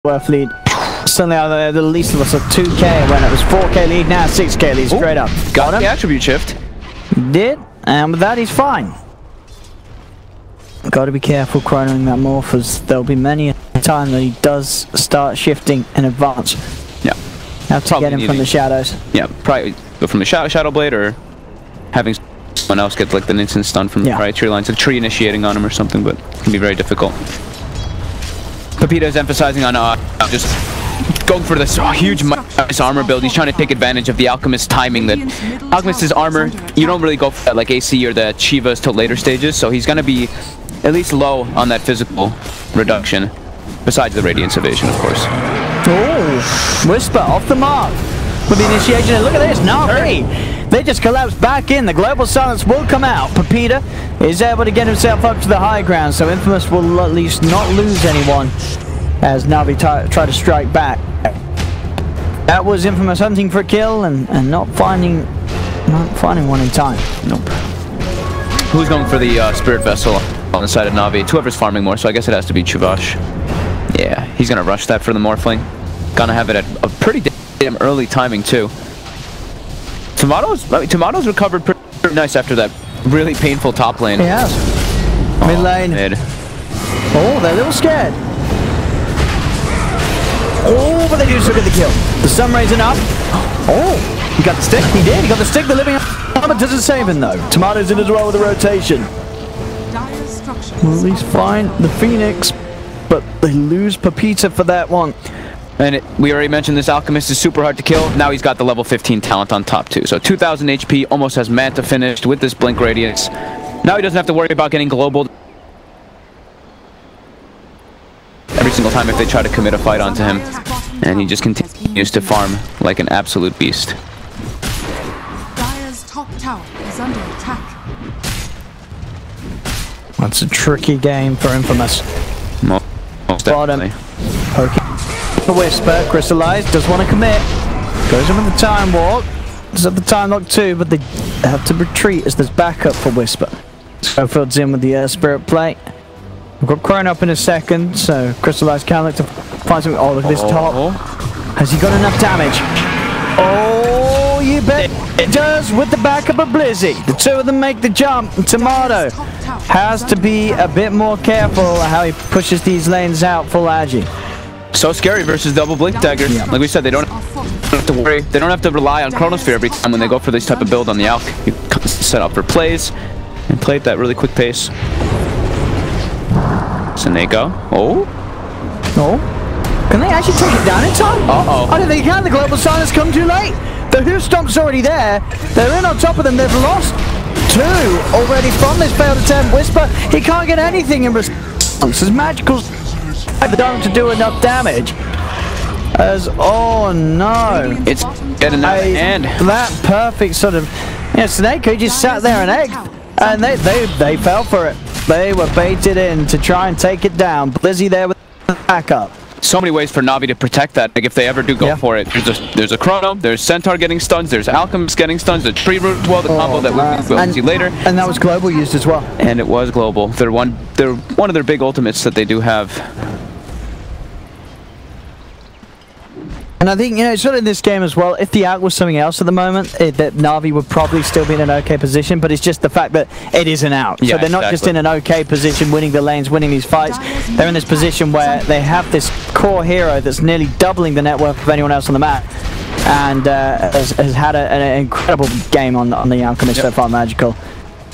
worth lead. Suddenly out there, the least of us, a 2k when it was 4k lead, now 6k lead, straight up. Got the attribute shift. Did, and with that he's fine. Got to be careful chronoing that morph, as there'll be many a time that he does start shifting in advance. Yeah. Have to Probably get him from the shadows. Yeah, probably go from the Shadow Blade, or having someone else get like the instant stun from the right tree lines, a tree initiating on him or something, but it can be very difficult. Pepita is emphasizing on just going for this huge armor build. He's trying to take advantage of the Alchemist's timing. That Alchemist's armor, you don't really go for that like AC or the Chivas till later stages, so he's going to be at least low on that physical reduction, besides the Radiance Evasion, of course. Oh, Whisper off the mark with the initiation, and look at this, Navi! They just collapse back in, the Global Silence will come out. Pepita is able to get himself up to the high ground, so Infamous will at least not lose anyone as Navi try to strike back. That was Infamous hunting for a kill and not finding one in time. Nope. Who's going for the Spirit Vessel on the side of Navi? It's whoever's farming more, so I guess it has to be Chuvash. Yeah, he's gonna rush that for the Morphling. Gonna have it at a pretty damn early timing too. Tomato's recovered pretty nice after that really painful top lane. He has. Mid lane. Mid. Oh, they're a little scared. Oh, but they do still get the kill. The sun raising up. Oh, he got the stick. He did. He got the stick. The living armor doesn't save him though. Tomato's in as well with the rotation. Will at least find the Phoenix, but they lose Pepita for that one. And we already mentioned this Alchemist is super hard to kill. Now he's got the level 15 talent on top too. So 2,000 HP, almost has Manta finished with this Blink Radiance. Now he doesn't have to worry about getting global every single time if they try to commit a fight onto him. And he just continues to farm like an absolute beast. Dire's top tower is under attack. That's a tricky game for Infamous. Most Bottom. definitely. The Whisper, crystallized, does want to commit. Goes in with the time walk. Does have the time lock too, but they have to retreat as there's backup for Whisper. Schofield's in with the Spirit Plate. We've got Chrono up in a second, so crystallized can look to find something. Oh, look at this top. Has he got enough damage? Oh, you bet it does with the backup of Blizzy. The two of them make the jump. Tomato has to be a bit more careful how he pushes these lanes out full agi. So scary versus double Blink Dagger. Yeah. Like we said, they don't have to worry. They don't have to rely on Chronosphere every time when they go for this type of build on the Alch. You set up for plays and play at that really quick pace. Seneko. Oh. Oh. Can they actually take it down in time? Uh-oh. I don't think they can. The Global Silence come too late. The Who Stomp's already there. They're in on top of them. They've lost two already from this failed attempt. Whisper, he can't get anything in response. His magicals don't to do enough damage. As oh no, it's getting out of hand. That perfect sort of Snake who just sat there and egged, and they fell for it. They were baited in to try and take it down. Blizzy there with the backup. So many ways for Navi to protect that. Like if they ever do go for it, there's a Chrono, there's Centaur getting stuns, there's Alchemist getting stuns, the Tree Root as well, the combo that we'll see later. And that was global used as well. And it was global. They're one of their big ultimates that they do have. And I think, sort of in this game as well, if the Alch was something else at the moment, that Navi would probably still be in an okay position, but it's just the fact that it is an Alch. Yeah, so they're not just in an okay position winning the lanes, winning these fights. They're in this position where they have this core hero that's nearly doubling the net worth of anyone else on the map, and has had an incredible game on the Alchemist so far, Magical.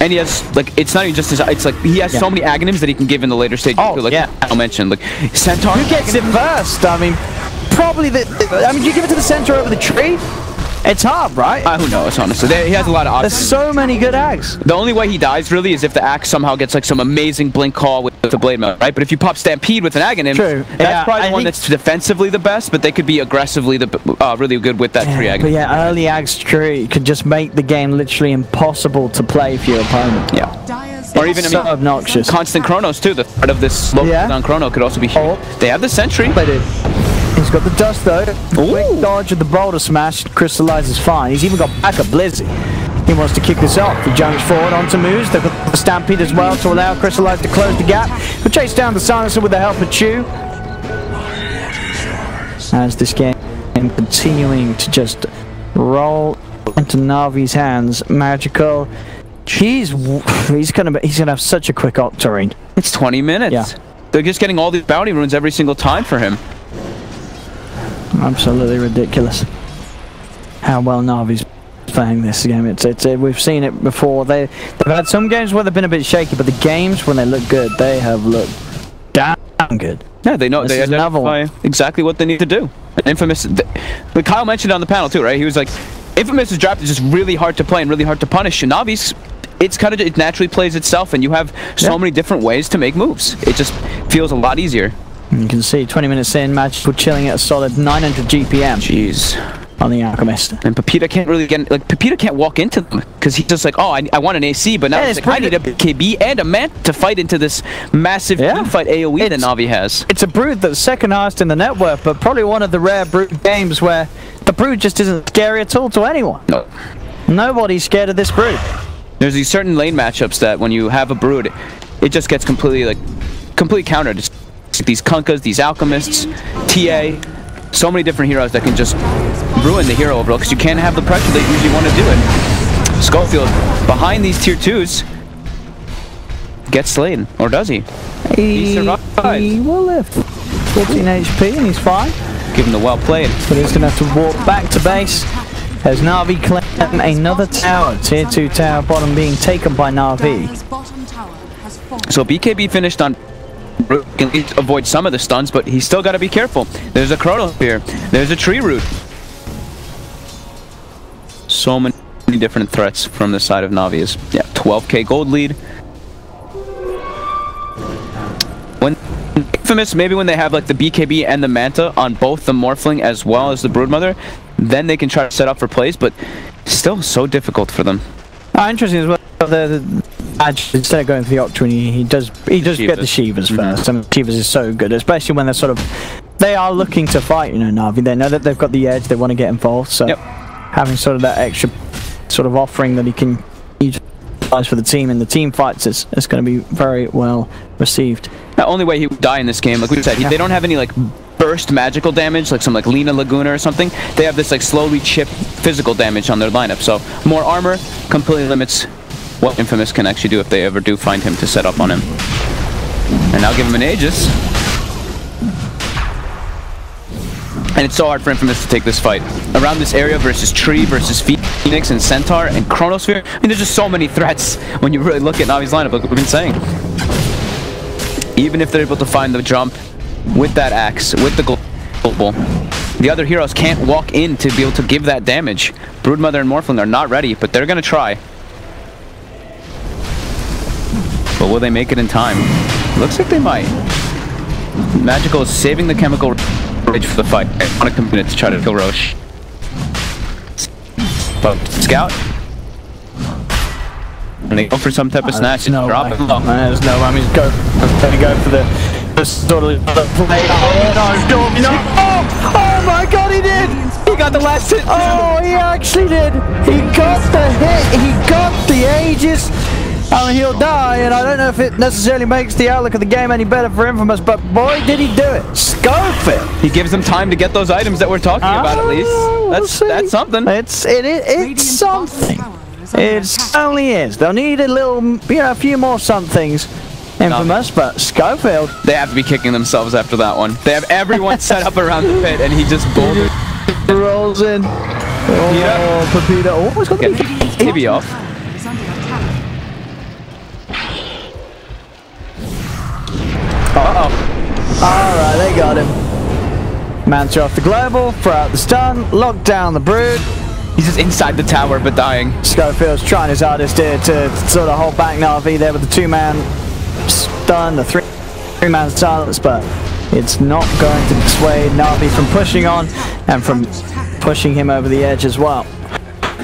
And he has, like, it's not even just his, it's like, he has so many Aghanims that he can give in the later stages. Oh, like I mentioned, like, Centaur. Who gets it first? I mean, probably do you give it to the center over the tree? It's hard, right? Who knows, honestly. He has a lot of options. There's so many good Aghs. The only way he dies, really, is if the Axe somehow gets, like, some amazing blink call with the blade mode, right? But if you pop Stampede with an Aghanim, that's probably the one that's defensively the best, but they could be aggressively really good with that tree Aghanim. But yeah, early Aghs tree could just make the game literally impossible to play for your opponent. Yeah. Or even, so obnoxious. Constant Chronos, too. The threat of this slow down Chrono could also be huge. They have the Sentry. They do. He's got the dust though. Quick dodge of the boulder smash. Crystallizes fine. He's even got backup Blizzy. He wants to kick this off. He jumps forward onto moves. They've got the Stampede as well to allow Crystallize to close the gap. He'll chase down the Silencer with the help of Chew. as this game continuing to just roll into Navi's hands. Magical. He's gonna have such a quick octarine. It's 20 minutes. Yeah. They're just getting all these bounty runes every single time for him. Absolutely ridiculous. How well Navi's playing this game. We've seen it before. They've had some games where they've been a bit shaky, but the games when they look good, they have looked damn good. Yeah, they know. They identify exactly what they need to do. And Infamous, like Kyle mentioned on the panel too, right? He was like, Infamous' draft is just really hard to play and really hard to punish. And Navi's, it naturally plays itself, and you have so many different ways to make moves. It just feels a lot easier. And you can see 20 minutes in, Magical chilling at a solid 900 GPM. Jeez. On the Alchemist. And Pepita can't really get, like, Pepita can't walk into them because he's just like, oh, I want an AC, but now it's like, I need a KB and a man to fight into this massive fight AoE that Navi has. It's a Brood that's second highest in the network, but probably one of the rare Brood games where the Brood just isn't scary at all to anyone. No. Nobody's scared of this Brood. There's these certain lane matchups that when you have a Brood, it just gets completely countered. It's these Kunkas, these Alchemists, TA, so many different heroes that can just ruin the hero overall because you can't have the pressure that you usually want to do it. Schofield, behind these tier 2s, gets slain. Or does he? He survives. He will live. 14 HP and he's fine. Give him the well played. But he's going to have to walk back to base as Navi claim another tower. Tier 2 tower bottom being taken by Navi. So BKB finished on... Can avoid some of the stuns, but he's still got to be careful. There's a Chrono Spear. There's a Tree Root. So many different threats from the side of Navi. 12k gold lead. When Infamous, maybe when they have like the BKB and the Manta on both the Morphling as well as the Broodmother, then they can try to set up for plays, but still so difficult for them. Interesting as well. Instead of going for the Octarine, he does get the Shivas first. I mean, Shivas is so good, especially when they are looking to fight. You know, Navi. They know that they've got the edge. They want to get involved. So having sort of that extra sort of offering that he can utilize for the team in the team fights is going to be very well received. The only way he would die in this game, like we said, they don't have any like burst magical damage, like some like Lina Laguna or something. They have this like slowly chip physical damage on their lineup. So more armor completely limits what Infamous can actually do if they ever do find him to set up on him. And now give him an Aegis. And it's so hard for Infamous to take this fight. Around this area versus Tree, versus Phoenix and Centaur and Chronosphere, I mean, there's just so many threats when you really look at Navi's lineup, like we've been saying. Even if they're able to find the jump with that axe, with the global, the other heroes can't walk in to be able to give that damage. Broodmother and Morphling are not ready, but they're going to try. But will they make it in time? Looks like they might. Magical is saving the chemical rage for the fight. I want to commit to try to kill Roche. But Scout. And they go for some type of snatch and drop him low. There's no way. I mean, going to go for the sort of play. Oh my god, he did! He got the last hit. Oh, he actually did. He got the hit. He got the Aegis. I mean, he'll die, and I don't know if it necessarily makes the outlook of the game any better for Infamous, but boy, did he do it. Schofield. He gives them time to get those items that we're talking about, at least. That's something. It's something. It certainly is. They'll need a little, a few more somethings. Infamous, but Schofield. They have to be kicking themselves after that one. They have everyone set up around the pit, and he just boulders. Rolls in. Oh, Pepita. Oh, he's got the BKB off. Uh-oh. Alright, they got him. Manta off the global, throw out the stun, lock down the Brood. He's just inside the tower but dying. Schofield's trying his hardest here to sort of hold back Navi there with the 2-man stun, the 3-man silence, but it's not going to dissuade Navi from pushing on and from pushing him over the edge as well.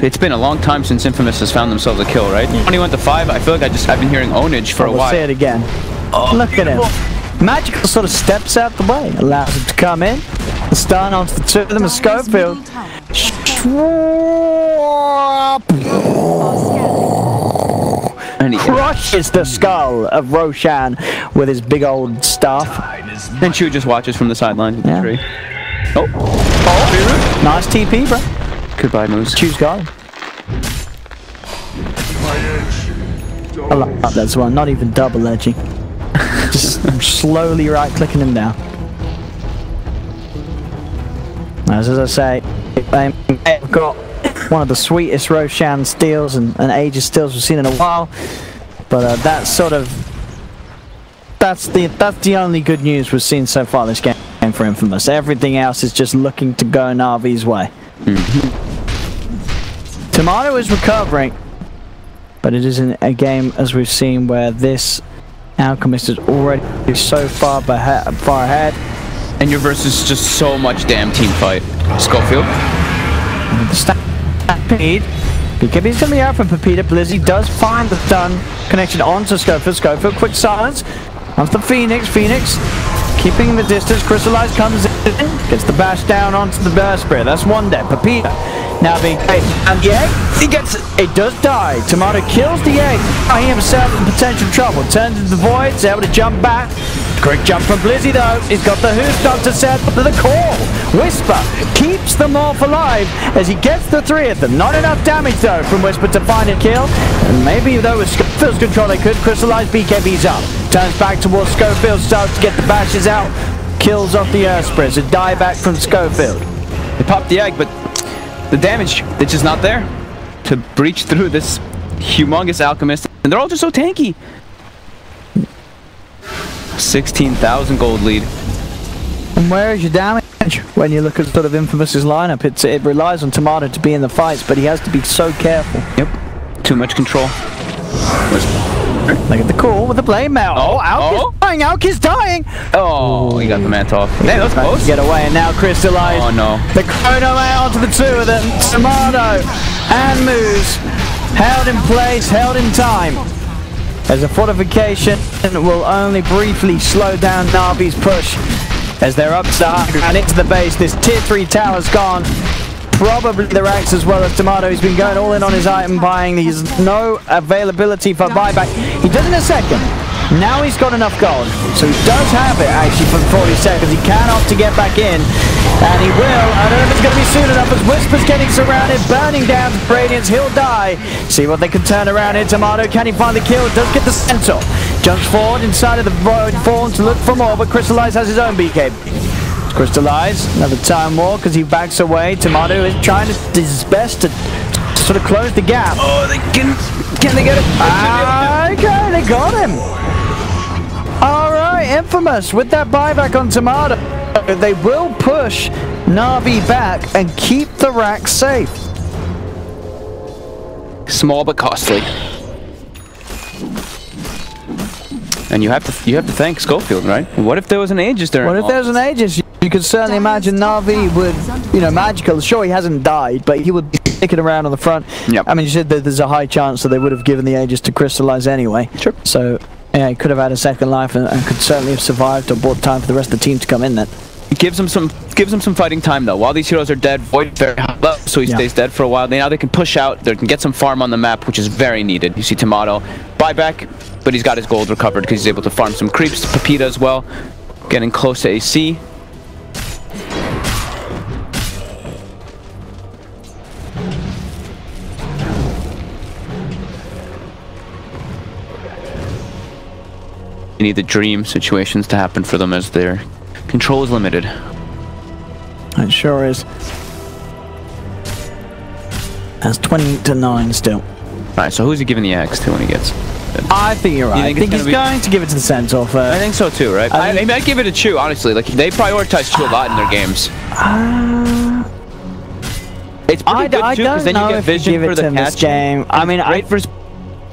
It's been a long time since Infamous has found themselves a kill, right? 21 to 5, I feel like I've been hearing ownage for a while. We'll see it again. Oh, look beautiful. At him. Magical sort of steps out the way, allows him to come in, the stun onto the 2 of them, and Schofield and he crushes the skull of Roshan with his big old staff. And Chu just watches from the sideline of the tree. Oh. Oh. Nice TP, bro. Goodbye, Moose. Choose guard. I like that one. Not even double edging. Just slowly right-clicking him down. As I say, they've got one of the sweetest Roshan steals and Aegis steals we've seen in a while. But that's sort of that's the only good news we've seen so far this game for Infamous. Everything else is just looking to go Navi's way. Tomato is recovering, but it isn't a game as we've seen where this Alchemist is already so far ahead. And your versus just so much damn team fight. Schofield. The stampede. BKB's gonna be out from Pepita. Blizzy does find the stun connection onto Schofield. Schofield, quick silence. Onto the Phoenix. Phoenix keeping the distance. Crystallize comes in. Gets the bash down onto the burst spear. That's one dead. Pepita now being paid. And the egg, he gets it. Does die. Tomato kills the egg. He himself in potential trouble. Turns into the void. Is able to jump back. Quick jump from Blizzy though. He's got the Who's Doctor set up to the call. Whisper keeps them off alive as he gets the three of them. Not enough damage though from Whisper to find a kill. And maybe though with Schofield's control they could crystallize. BKB's up. Turns back towards Schofield. Starts to get the bashes out. Kills off the Earth Spritz. A die back from Schofield. They popped the egg, but the damage is just not there to breach through this humongous Alchemist. And they're all just so tanky. 16,000 gold lead. And where is your damage? When you look at sort of Infamous's lineup, it relies on Tomato to be in the fights, but he has to be so careful. Yep. Too much control. Look at the call with the blade mail. Oh, Alk is dying. Alk is dying. Oh, he got the mant off. Hey, that was close. Get away and now crystallize. Oh no. The chrono out onto the two of them. Tomato and Moose held in place, held in time. As a fortification will only briefly slow down Navi's push as they're up to the high ground into the base. This tier 3 tower's gone. Probably the ranks as well as Tomato. He's been going all in on his item buying. There's no availability for buyback. He does in a second. Now he's got enough gold. So he does have it actually for 40 seconds. He can opt to get back in. And he will. I don't know if it's going to be soon enough as Whisper's getting surrounded. Burning down to Radiance. He'll die. See what they can turn around here. Tomato, can he find the kill? Does get the centaur. Jumps forward inside of the void form to look for more. But Crystallize has his own BK. Crystallize. Another time war because he backs away. Tomato is trying to do his best to sort of close the gap. Oh, they can they get it? Okay, they got him. Alright, Infamous with that buyback on Tomato. They will push Navi back and keep the rack safe. Small but costly. And you have to thank Schofield, right? What if there was an Aegis there? What if there's an Aegis? You could certainly imagine Navi would, you know, magical. Sure, he hasn't died, but he would be sticking around on the front. Yep. I mean, you said that there's a high chance that they would have given the Aegis to Crystallize anyway. Sure. So, yeah, he could have had a second life and could certainly have survived or bought time for the rest of the team to come in then. It gives him some fighting time though. While these heroes are dead, Void very high low, so he stays dead for a while. Now they can push out, they can get some farm on the map, which is very needed. You see Tomato buyback, but he's got his gold recovered because he's able to farm some creeps. Pepita as well, getting close to AC. You need the dream situations to happen for them as their control is limited. It sure is. That's 20-9 still. Alright, so who's he giving the axe to when he gets it? I think you're right. I think he's going to give it to the Centaur first. I think so too, right? I might give it to Chu, honestly. Like, they prioritize Chu a lot in their games. It's pretty good too, because then you get vision for the catch. Game. I mean, great for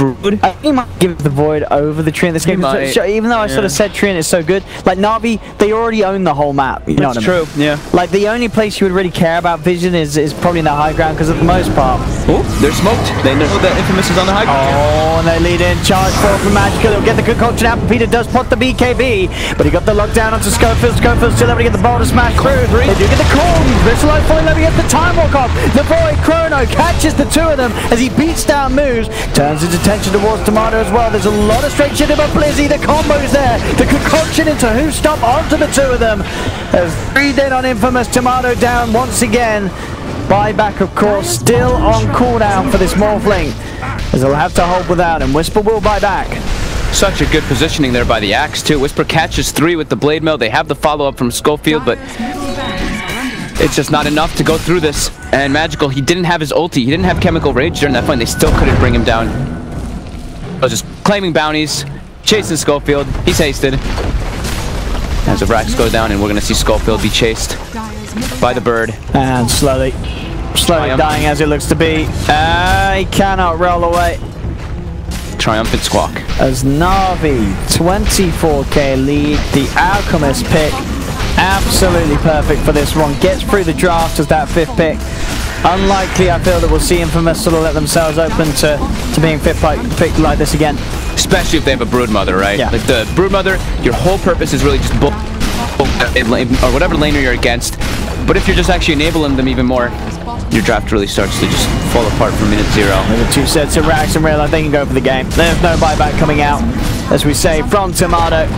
Brood. I think he might give the Void over the Treant this game. Even though I sort of said Treant is so good, like Navi, they already own the whole map. You know what I mean? That's true, yeah. Like the only place you would really care about vision is probably in the high ground, because for the most part. Oh, they're smoked. They know that Infamous is on the high ground. Oh, and they lead in. Charge forward from Magical. He'll get the concoction out. Peter does pot the BKB, but he got the lockdown onto Schofield. Schofield still able to get the ball to smash through. They do get the call. Crystallize Void, let me get the time walk off. The Void Chrono catches the two of them as he beats down moves. Turns into attention towards Tomato as well. There's a lot of straight shit about Blizzy. The combo's there. The concoction into who stop onto the two of them. There's 3 dead on Infamous. Tomato down once again. Buyback, of course, still on cooldown for this Morphling, as they'll have to hold without him. Whisper will buy back. Such a good positioning there by the Axe, too. Whisper catches 3 with the Blade Mail. They have the follow-up from Schofield, but it's just not enough to go through this. And Magical, he didn't have his ulti. He didn't have Chemical Rage during that fight. They still couldn't bring him down. I was just claiming bounties, chasing Schofield. He's hasted. As the Rax go down, and we're going to see Schofield be chased by the bird. And slowly dying as it looks to be. He cannot roll away. Triumphant Squawk. As Navi, 24k lead, the Alchemist pick. Absolutely perfect for this one. Gets through the draft as that 5th pick. Unlikely, I feel, that we'll see Infamous sort of let themselves open to being 5th pick like this again. Especially if they have a Broodmother, right? Yeah. Like the Broodmother, your whole purpose is really just or whatever laner you're against. But if you're just actually enabling them even more, your draft really starts to just fall apart from minute 0. With the 2 sets of Rax and realize they can go for the game. There's no buyback coming out, as we say, from Tomato.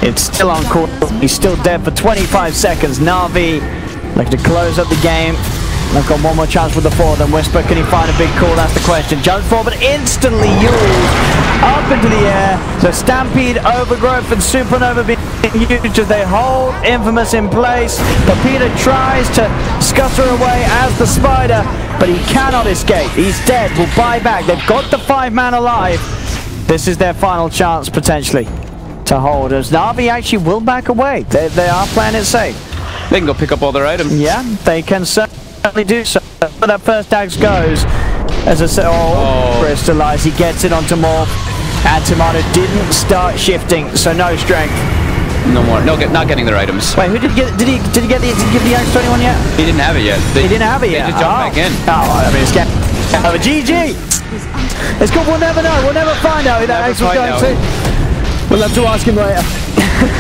It's still on court. He's still dead for 25 seconds. Navi looking to close up the game. They've got one more chance with the 4. Then Whisper, can he find a big call? That's the question. Jumps forward, but instantly used up into the air. So Stampede, Overgrowth, and Supernova being used as they hold Infamous in place. Pepita tries to scutter away as the Spider, but he cannot escape. He's dead. Will buy back. They've got the 5-man alive. This is their final chance, potentially, to hold, as Navi actually will back away. They are playing it safe. They can go pick up all their items. Yeah, they can certainly do so. But that first axe goes, as I said, crystallized. He gets it onto Morph, and Tomato didn't start shifting, so no strength. No more. No, not getting their items. Wait, who did he get? Did he give the axe to anyone yet? He didn't have it yet. He didn't have it yet. They just jumped back in. Oh, I mean, it's getting over. GG. It's good. We'll never know. We'll never find out who that axe was going to. We'll have to ask him later.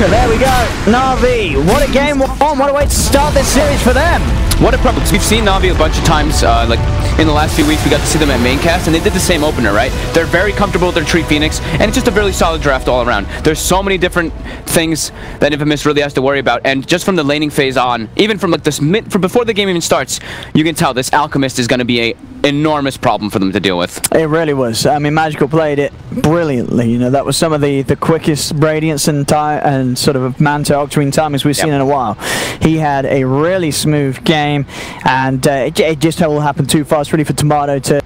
There we go. Navi. What a game 1. What a way to start this series for them. What a problem. We've seen Navi a bunch of times, like in the last few weeks we got to see them at main cast, and they did the same opener, right? They're very comfortable with their Tree Phoenix, and it's just a really solid draft all around. There's so many different things that Infamous really has to worry about, and just from the laning phase on, even from like this from before the game even starts, you can tell this Alchemist is going to be a enormous problem for them to deal with. It really was. I mean, Magical played it brilliantly. You know, that was some of the quickest Radiance and sort of Manta Octarine timings we've seen in a while. He had a really smooth game, and it just all happened too fast really for Tomato to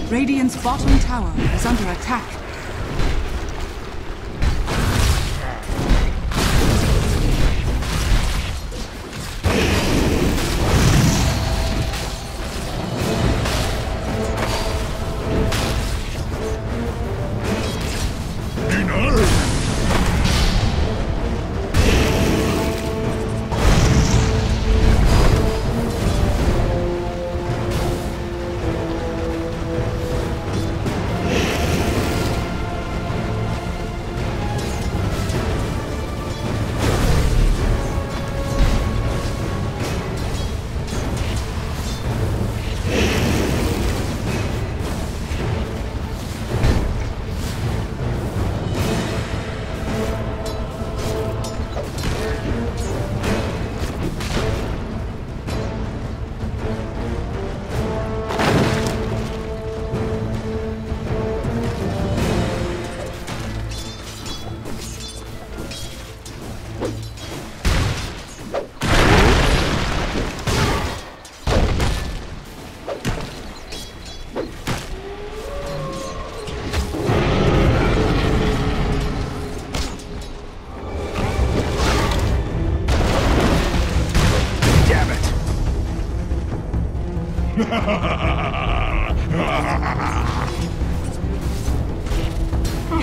Radiant's bottom tower is under attack.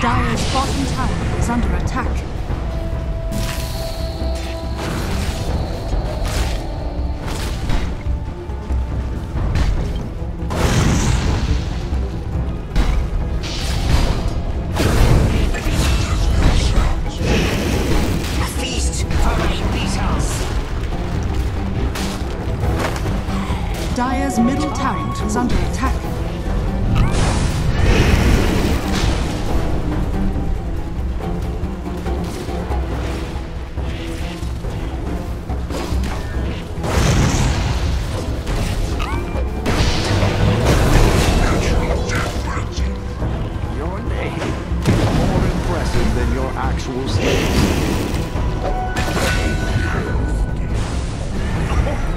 Dire's bottom tower is under attack. Dire's middle tower is under attack. Your name more impressive than your actual state.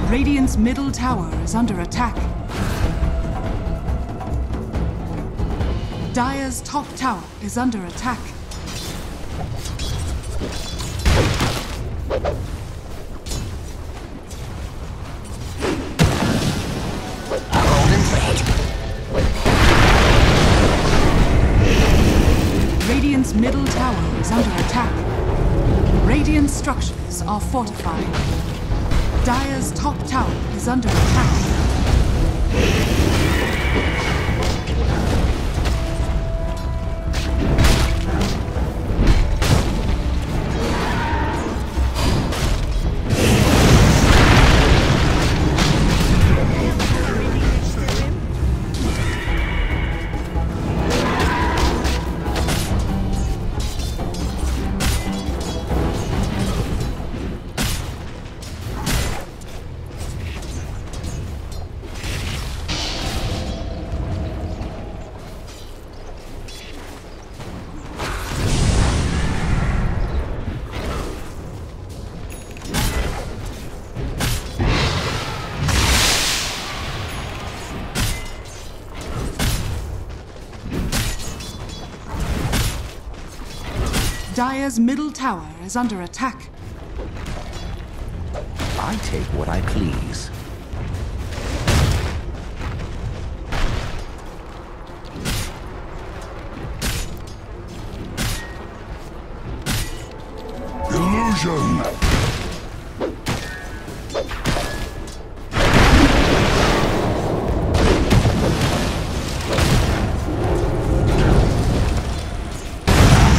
Radiant's middle tower is under attack. Dire's top tower is under attack. Radiant's middle tower is under attack. Radiant structures are fortified. Dire's top tower is under attack. Dire's middle tower is under attack. I take what I please. Illusion!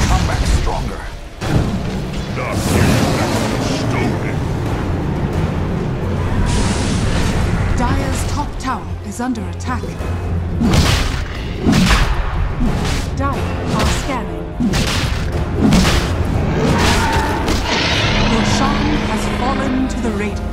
Come back stronger. Dire's top tower is under attack. Dire are scanning. Roshan has fallen to the Radiant.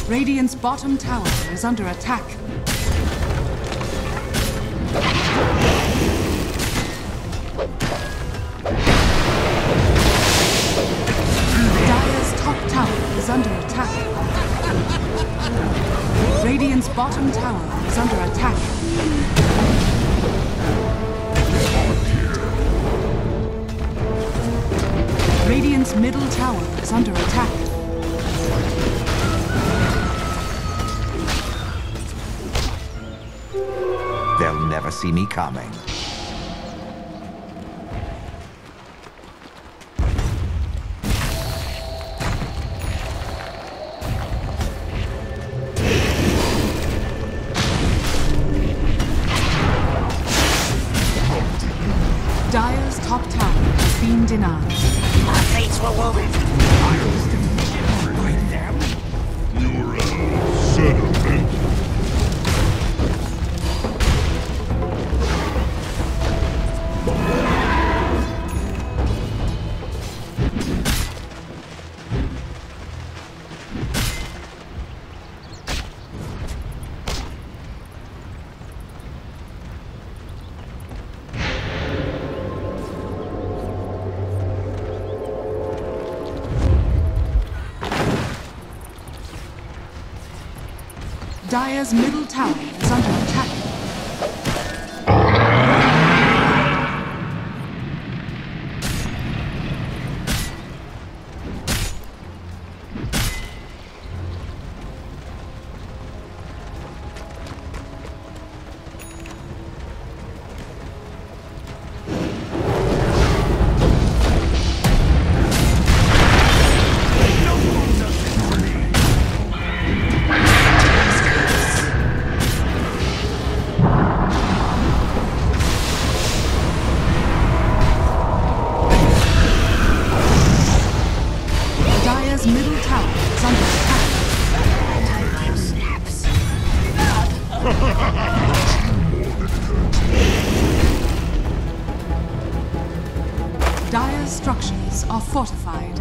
Radiant's bottom tower is under attack. Dire's top tower is under attack. Radiant's bottom tower is under attack. Radiant's middle tower is under attack. They'll never see me coming. Dire's top tower has been denied. Our fates were woven. I was defeated by them. You're a sediment. Dire's middle tower is under attack. Dire's middle tower is under attack. Dire's structures are fortified.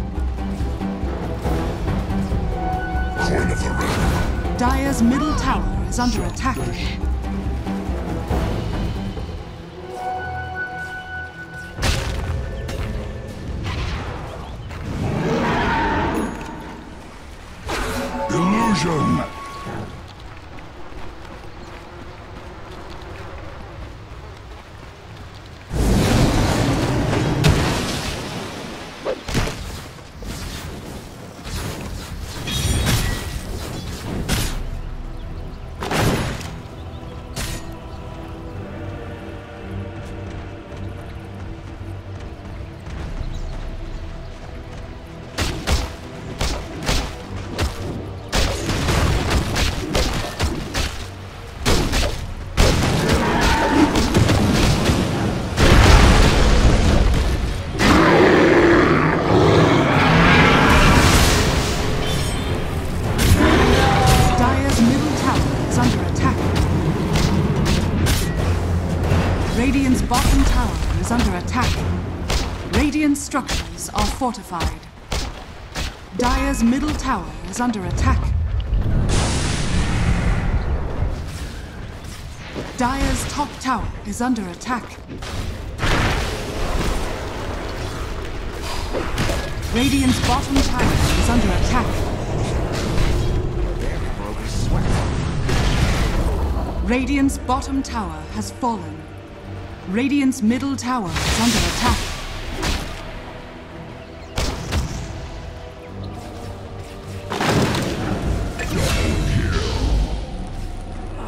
Dire's middle tower is under attack. Illusion! fortified. Dire's middle tower is under attack. Dire's top tower is under attack. Radiant's bottom tower is under attack. Radiant's bottom tower has fallen. Radiant's middle tower is under attack.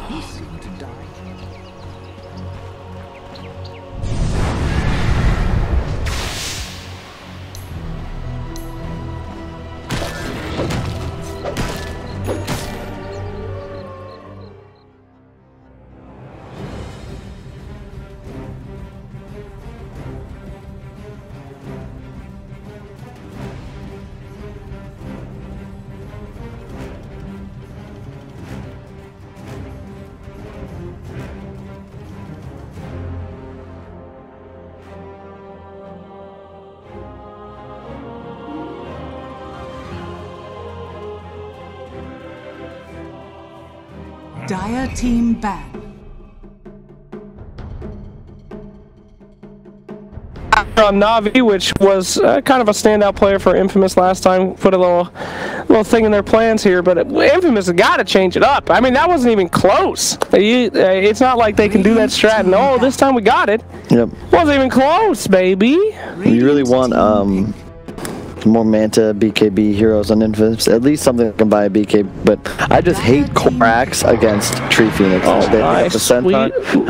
He seemed to die. Dire team ban. On Navi, which was kind of a standout player for Infamous last time, put a little thing in their plans here, but Infamous has got to change it up. I mean, that wasn't even close. It's not like they can do that strat and, oh, this time we got it. Yep. Wasn't even close, baby. You really want more Manta BKB heroes on Infamous, at least something that can buy a BK, but I just hate Korax against Tree Phoenix. Oh, nice.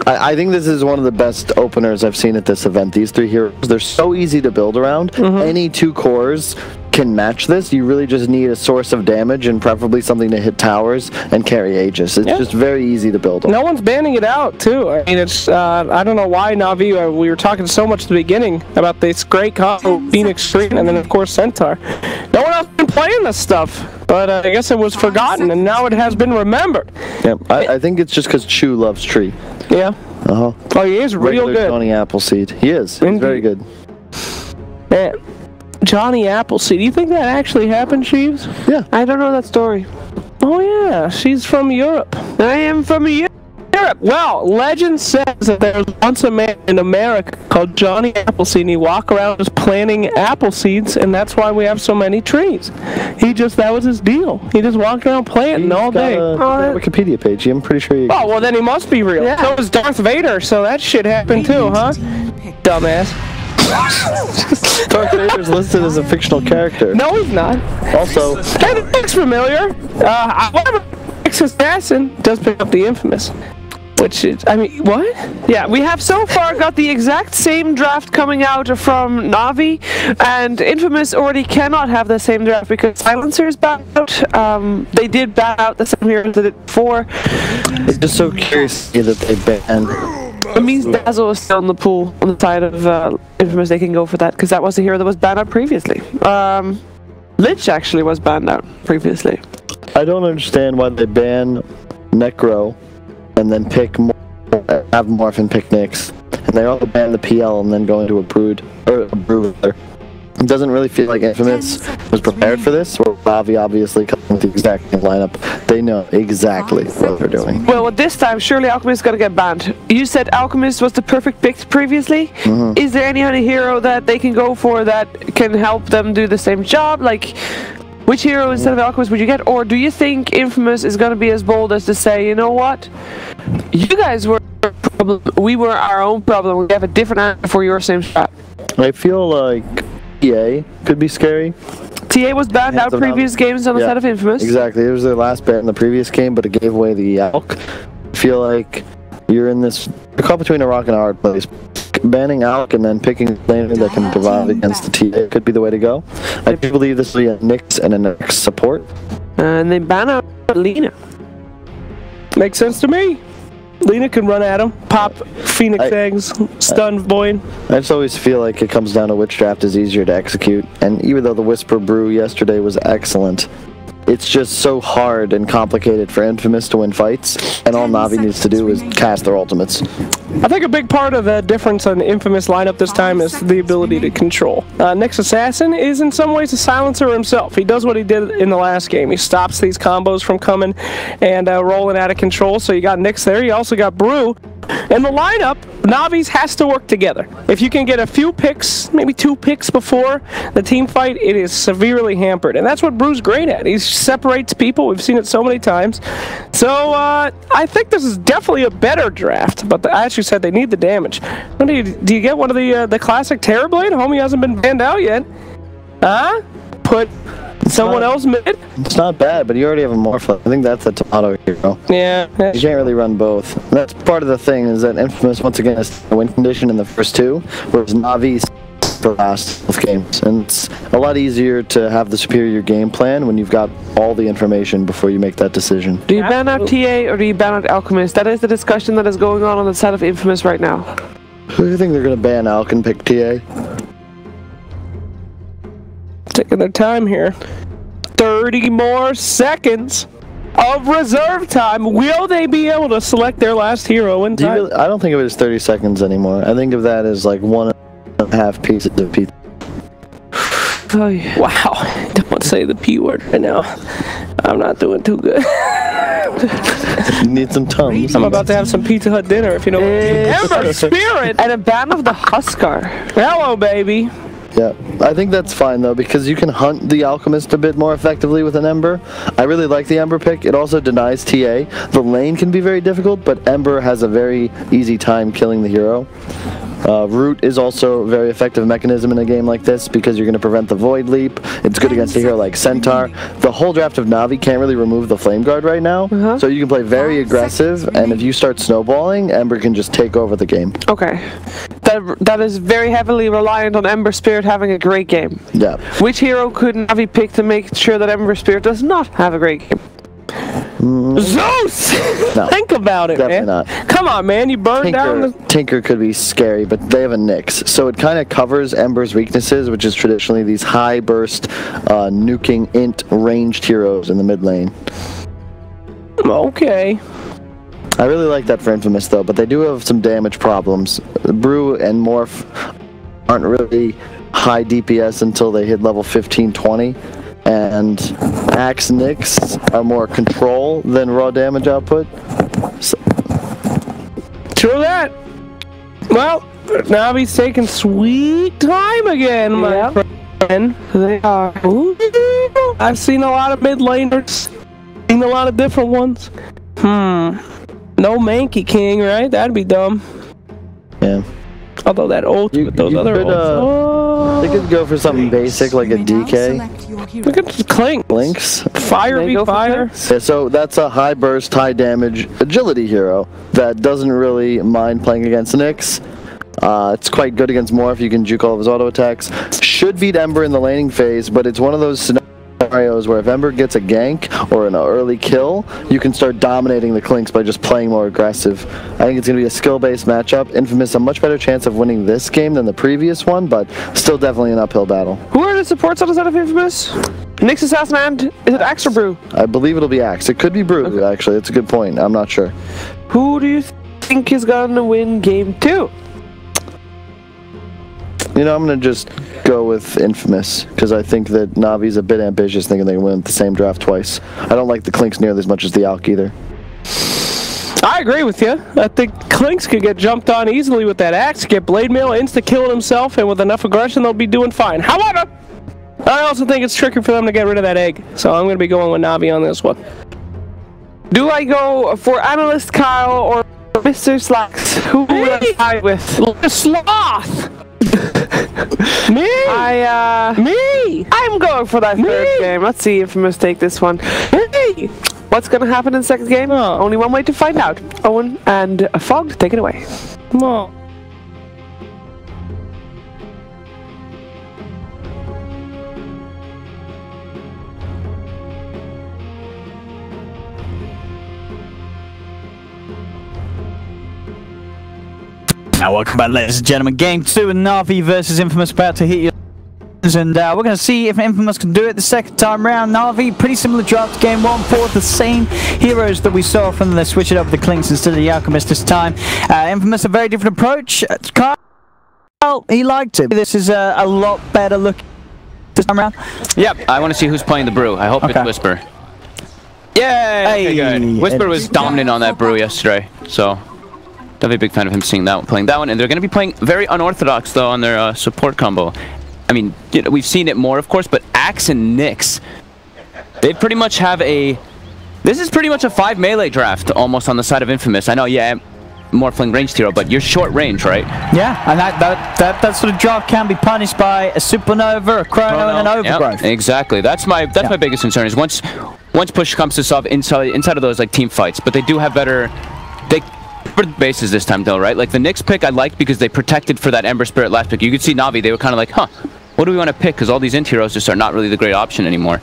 I think this is one of the best openers I've seen at this event. These three heroes, they're so easy to build around. Any two cores can match this. You really just need a source of damage and preferably something to hit towers and carry Aegis. It's just very easy to build on. No one's banning it out, too. I mean, it's, I don't know why Navi, we were talking so much at the beginning about this great combo, Phoenix Street, and then, of course, Centaur. No one else has been playing this stuff, but I guess it was forgotten, and now it has been remembered. Yeah, I think it's just because Chu loves Tree. Yeah. Oh, he is real good. Johnny Appleseed. He is. He's very good. Yeah. Johnny Appleseed. Do you think that actually happened, Sheaves? Yeah. I don't know that story. Oh, yeah. She's from Europe. I am from Europe. Well, legend says that there was once a man in America called Johnny Appleseed, and he walked around just planting apple seeds, and that's why we have so many trees. That was his deal. He just walked around planting all day. Wikipedia page. I'm pretty sure. Oh, well, then he must be real. Yeah. So was Darth Vader, so that shit happened too, huh? Dumbass. Darth Vader's listed as a fictional character. No, he's not. Also, hey, that looks familiar. Whatever. Assassin does pick up the Infamous. Which is, I mean, what? Yeah, we have so far got the exact same draft coming out from Navi, and Infamous already cannot have the same draft because Silencer is banned out. They did ban out the same hero that did before. It's just so curious that they banned. It means Dazzle is still in the pool on the side of Infamous. They can go for that because that was the hero that was banned out previously. Lich actually was banned out previously. I don't understand why they ban Necro and then pick have Morph and pick Nyx, and they all ban the PL and then go into a Brood or a Brooder. It doesn't really feel like Infamous was prepared for this. Or Navi obviously coming with the exact same lineup. They know exactly what they're doing. Well, this time surely Alchemist is gonna get banned. You said Alchemist was the perfect pick previously. Is there any other hero that they can go for that can help them do the same job? Like, which hero instead of Alchemist would you get? Or do you think Infamous is going to be as bold as to say, you know what? You guys were a problem. We were our own problem. We have a different answer for your same strat. I feel like TA could be scary. TA was banned out previous games on the side of Infamous. Exactly. It was their last ban in the previous game, but it gave away the Alk. I feel like you're in this caught between a rock and a hard place. Banning Alk and then picking a laner that can survive against the TA could be the way to go. I do believe this will be a Nyx and a Nyx support. And they ban out Lina. Makes sense to me. Lina can run at him, pop Phoenix eggs, stun Void. I just always feel like it comes down to which draft is easier to execute. And even though the Whisper Brew yesterday was excellent, it's just so hard and complicated for Infamous to win fights, and all Navi needs to do is cast their ultimates. I think a big part of the difference in Infamous lineup this time is the ability to control. Nyx Assassin is in some ways a silencer himself. He does what he did in the last game. He stops these combos from coming and rolling out of control. So you got Nyx there. You also got Brew. In the lineup, Navi's has to work together. If you can get a few picks, maybe 2 picks before the team fight, it is severely hampered. And that's what Brew's great at. He separates people. We've seen it so many times. So I think this is definitely a better draft. But I actually said they need the damage. Do you get one of the classic Terrorblade? Homie hasn't been banned out yet. Huh? Put someone else mid? It's not bad, but you already have a Morphle. I think that's a tomato hero. Yeah. You can't really run both. That's part of the thing, is that Infamous, once again, has a win condition in the first 2, whereas Navi's the last both games. And it's a lot easier to have the superior game plan when you've got all the information before you make that decision. Do you ban out TA or do you ban out Alchemist? That is the discussion that is going on the side of Infamous right now. Who do you think they're going to ban Alk and pick TA? Taking their time here. 30 more seconds of reserve time. Will they be able to select their last hero in time? I don't think of it as 30 seconds anymore. I think of that as like 1.5 pieces of pizza. Oh, yeah. Wow. Don't say the P word right now. I'm not doing too good. You need some Tums. I'm about to have some Pizza Hut dinner, if you know what I mean. Ember Spirit! And a ban of the Huskar. Hello, baby. Yeah, I think that's fine though, because you can hunt the Alchemist a bit more effectively with an Ember. I really like the Ember pick. It also denies TA. The lane can be very difficult, but Ember has a very easy time killing the hero. Root is also a very effective mechanism in a game like this because you're going to prevent the Void Leap. It's good against a hero like Centaur. The whole draft of Navi can't really remove the Flame Guard right now, so you can play very aggressive, and if you start snowballing, Ember can just take over the game. Okay. That is very heavily reliant on Ember Spirit having a great game. Yeah. Which hero could Navi pick to make sure that Ember Spirit does not have a great game? Zeus! No, think about it, definitely man. Not. Come on, man. You burned down the... Tinker could be scary, but they have a Nyx, so it kind of covers Ember's weaknesses, which is traditionally these high burst, nuking int ranged heroes in the mid lane. Okay. I really like that for Infamous though, but they do have some damage problems. Brew and Morph aren't really high DPS until they hit level 15-20. And Axe Nyx are more control than raw damage output. So. True that. Well, Navi's taking sweet time again, my friend. They are. Ooh, I've seen a lot of mid laners. Seen a lot of different ones. No Mankey King, right? That'd be dumb. Yeah. Although that ult with those other ults. They could go for something basic like a DK. Look at Clink. Links. Fire be fire. Yeah, so that's a high burst, high damage agility hero that doesn't really mind playing against Nyx. It's quite good against Morph. You can juke all of his auto attacks. Should beat Ember in the laning phase, but it's one of those scenarios where if Ember gets a gank or an early kill, you can start dominating the Clinks by just playing more aggressive. I think it's going to be a skill-based matchup. Infamous a much better chance of winning this game than the previous one, but still definitely an uphill battle. Who are the supports on the side of Infamous? Nyx Assassin and is it Axe or Brew? I believe it'll be Axe. It could be Brew, actually. It's a good point. I'm not sure. Who do you think is going to win game 2? You know, I'm going to just go with Infamous, because I think that Navi's a bit ambitious, thinking they can win the same draft twice. I don't like the Clinks nearly as much as the Alk either. I agree with you. I think Clinks could get jumped on easily with that Axe, get Blade Mail, insta-killing himself, and with enough aggression, they'll be doing fine. However, I also think it's tricky for them to get rid of that egg, so I'm going to be going with Navi on this one. Do I go for Analyst Kyle or Mr. Slacks? Who will I side with? Sloth! Me! Me! I'm going for that third game. Let's see if Infamous take this one. Hey! What's going to happen in the second game? Only one way to find out. Owen and Fog, take it away. Come on. Now welcome back, ladies and gentlemen. Game 2 and Navi versus Infamous about to hit you and we're going to see if Infamous can do it the second time round. Navi, pretty similar draft to game 1 for the same heroes that we saw from the switch it up the Clinks instead of the Alchemist this time. Infamous, a very different approach. Kyle, he liked it. This is a lot better look this time around. Yep, I want to see who's playing the Brew. I hope it's Whisper. Yay! Okay, good. Whisper was dominant on that Brew yesterday, so definitely a big fan of him seeing that one, playing that one. And they're going to be playing very unorthodox though on their support combo. I mean, you know, we've seen it more, of course, but Axe and Nyx, they pretty much have a... This is pretty much a 5 melee draft, almost on the side of Infamous. I know, yeah, more fling ranged hero, but you're short range, right? Yeah, and that sort of draft can be punished by a Supernova, a Chrono, and an Overgrowth. Yep, exactly. That's my biggest concern, is once push comes to shove inside of those like team fights, but they do have better... for the bases this time though, right? Like the Nyx pick I liked because they protected for that Ember Spirit last pick. You could see Navi, they were kind of like, huh, what do we want to pick? Because all these int heroes just are not really the great option anymore.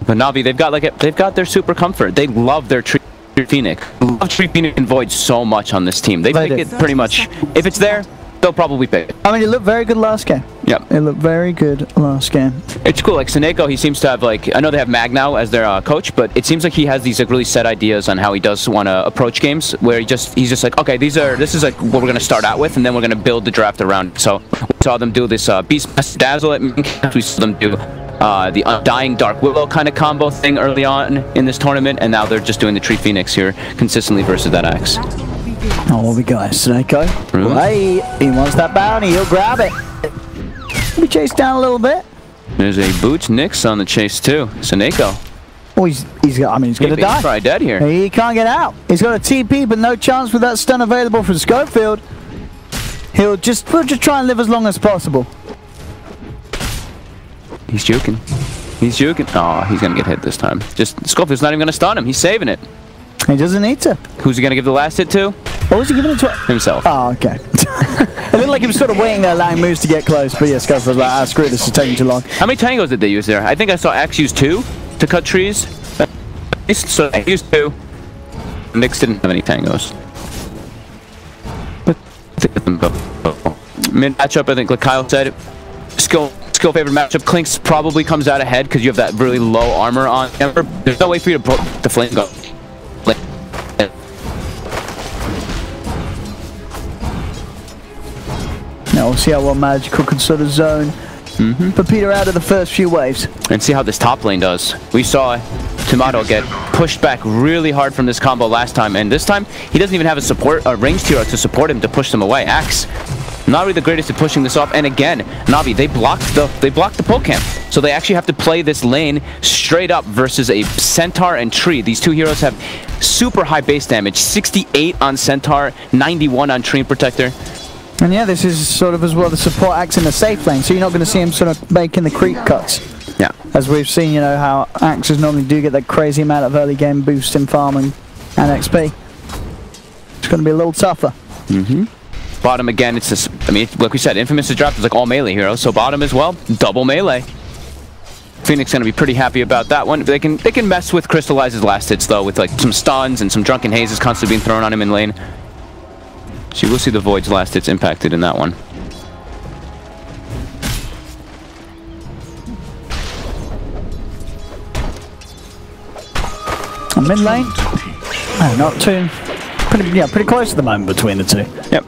But Navi, they've got their super comfort. They love their Tree Phoenix. They love Tree Phoenix and Void so much on this team. They pick it pretty much. If it's there, they'll probably pick it. I mean, it looked very good last game. Yep. It looked very good last game. It's cool. Like Seneko, he seems to have like, I know they have Mag now as their coach, but it seems like he has these like really set ideas on how he does want to approach games, where he's just like, okay, this is like what we're gonna start out with, and then we're gonna build the draft around. So we saw them do this Beast Dazzle at Minecraft. We saw them do the Undying Dark Willow kind of combo thing early on in this tournament, and now they're just doing the Tree Phoenix here consistently versus that Axe. Oh, what we got? Seneko. Hey, he wants that bounty. He'll grab it. We chase down a little bit. There's a Boots Nyx on the chase too. Seneko. Oh, he's going to die. He's probably dead here. He can't get out. He's got a TP, but no chance with that stun available from Schofield. We'll just try and live as long as possible. He's juking. He's juking. Oh, he's gonna get hit this time. Schofield's not even gonna stun him. He's saving it. He doesn't need to. Who's he gonna give the last hit to? What was he giving it to? Himself. Oh, okay. It looked like he was sort of waiting there, allowing moves to get close, but yeah, Schofield was like, screw this, is taking too long. How many tangos did they use there? I think I saw Axe use 2 to cut trees. So I used 2. Nyx didn't have any tangos. Mid matchup, I think, like Kyle said, skill favored matchup. Clinks probably comes out ahead because you have that really low armor on Ember. There's no way for you to put the flame gun. Now we'll see how well Magical can sort of zone Pepito out of the first few waves. And see how this top lane does. We saw Tomato get pushed back really hard from this combo last time, and this time he doesn't even have a ranged hero to support him to push them away. Axe, not really the greatest at pushing this off, and again, Navi, they blocked the pull camp, so they actually have to play this lane straight up versus a Centaur and Tree. These two heroes have super high base damage, 68 on Centaur, 91 on Tree Protector. And yeah, this is sort of as well the support Axe in the safe lane, so you're not going to see him sort of making the creep cuts. Yeah. As we've seen, you know, how Axes normally do get that crazy amount of early game boost in farming and XP. It's going to be a little tougher. Bottom again, it's just, I mean, like we said, Infamous' draft is like all melee heroes, so bottom as well, double melee. Phoenix going to be pretty happy about that one. They can mess with Crystallize's last hits though, with like some stuns and some Drunken Hazes constantly being thrown on him in lane. So you will see the Void's last hits impacted in that one. Mid lane, not too, pretty close at the moment between the two. Yep.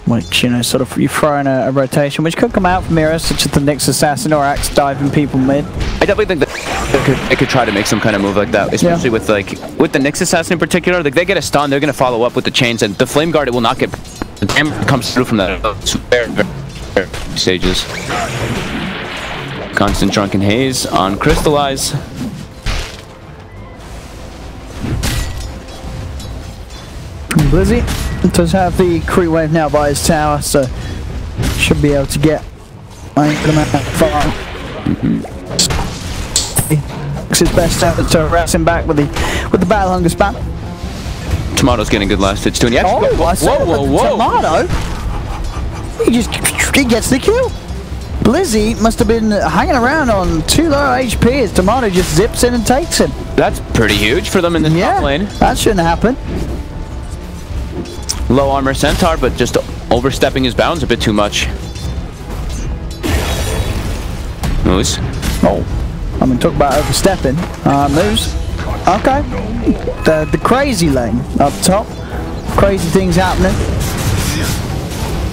Which, you know, sort of you throw in a rotation, which could come out from heroes such as the Nyx Assassin or Axe diving people mid. I definitely think that they could try to make some kind of move like that, especially with the Nyx Assassin in particular. Like they get a stun, they're going to follow up with the chains, and the Flame Guard, it will not get, the damage comes through from that. It's very, very stages. Constant Drunken Haze on Crystallize. Blizzy does have the creep wave now by his tower, so should be able to get far. It's his best effort to harass him back with the Battle Hunger spam. Tomato's getting good last hits too. And Whoa! Tomato, he gets the kill. Blizzy must have been hanging around on too low HP as Tomato just zips in and takes him. That's pretty huge for them in the top lane. That shouldn't happen. Low armor Centaur, but just overstepping his bounds a bit too much. Moose. Oh, I mean, talk about overstepping. Moves. Okay. The crazy lane up top. Crazy things happening.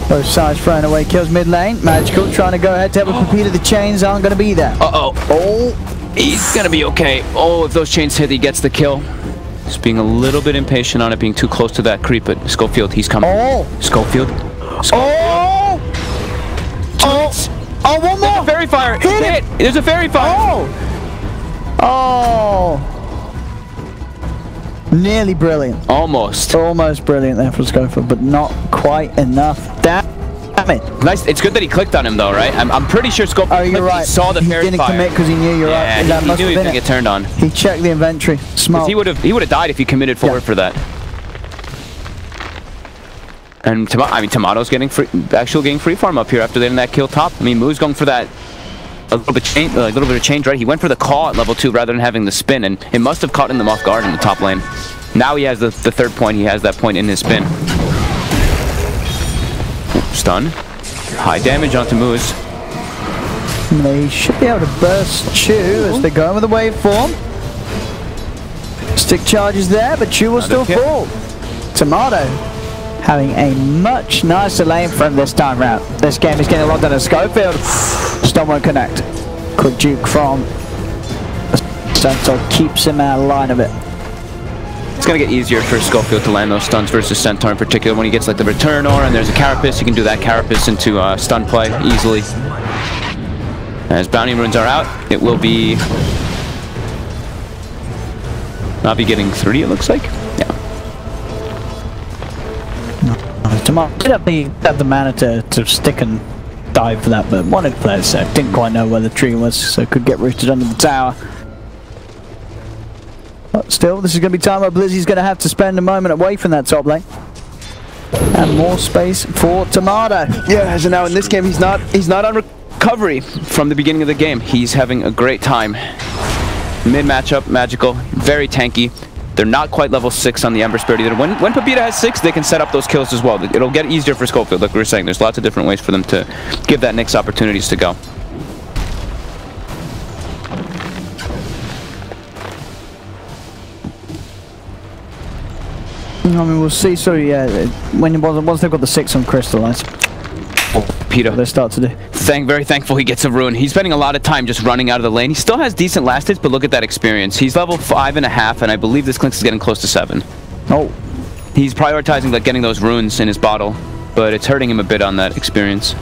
Both sides throwing away kills mid lane. Magical trying to go head to head with Pepita. The chains aren't going to be there. Uh-oh. Oh, he's going to be okay. Oh, if those chains hit, he gets the kill. Just being a little bit impatient on it, being too close to that creep, but Schofield, he's coming. Oh! Schofield. Oh! Oh! Oh, one more! There's a fairy fire! Hit it! There's a fairy fire! Oh! Oh! Nearly brilliant. Almost. Almost brilliant there for Schofield, but not quite enough. Damn it. Nice. It's good that he clicked on him, though, right? I'm pretty sure Schofield Oh, you're right. saw the fairy fire. He fire. didn't commit because he knew you're right. Yeah, he knew he was going to get turned on. He checked the inventory. Smart. He would have died if he committed forward for that. And Tomato's getting free farm up here after getting that kill top. I mean, Moo's going for that a little bit of change, right? He went for the call at level 2 rather than having the spin, and it must have caught him off guard in the top lane. Now he has the third point. He has that point in his spin. Stun. High damage onto Moose. They should be able to burst Chu as they're going with the waveform. Stick charges there, but Chu will still fall. Tomato having a much nicer lane from this time round. This game is getting a lot done at Schofield. Stun won't connect. Quick juke from Centaur keeps him out of line of it. It's going to get easier for Schofield to land those stuns versus Centaur in particular. When he gets like the return aura and there's a Carapace, he can do that Carapace into stun play easily. As bounty runes are out, it will be Navi getting 3, it looks like. Yeah. Tomato did have the mana to stick and dive for that, but wanted to play it safe. Didn't quite know where the tree was, so could get rooted under the tower. But still, this is going to be time where Blizzy's going to have to spend a moment away from that top lane. And more space for Tomato. Yeah, so now in this game, he's not on recovery from the beginning of the game. He's having a great time. Mid matchup, magical, very tanky. They're not quite level 6 on the Ember Spirit either. When Pepita has 6, they can set up those kills as well. It'll get easier for Schofield, like we were saying. There's lots of different ways for them to give that Nyx opportunities to go. I mean, we'll see. So yeah, once they've got the 6 on Crystallize, Peter, they start to do. Very thankful he gets a rune. He's spending a lot of time just running out of the lane. He still has decent last hits, but look at that experience. He's level 5.5, and I believe this Clinkz is getting close to 7. Oh, he's prioritizing like getting those runes in his bottle, but it's hurting him a bit on that experience.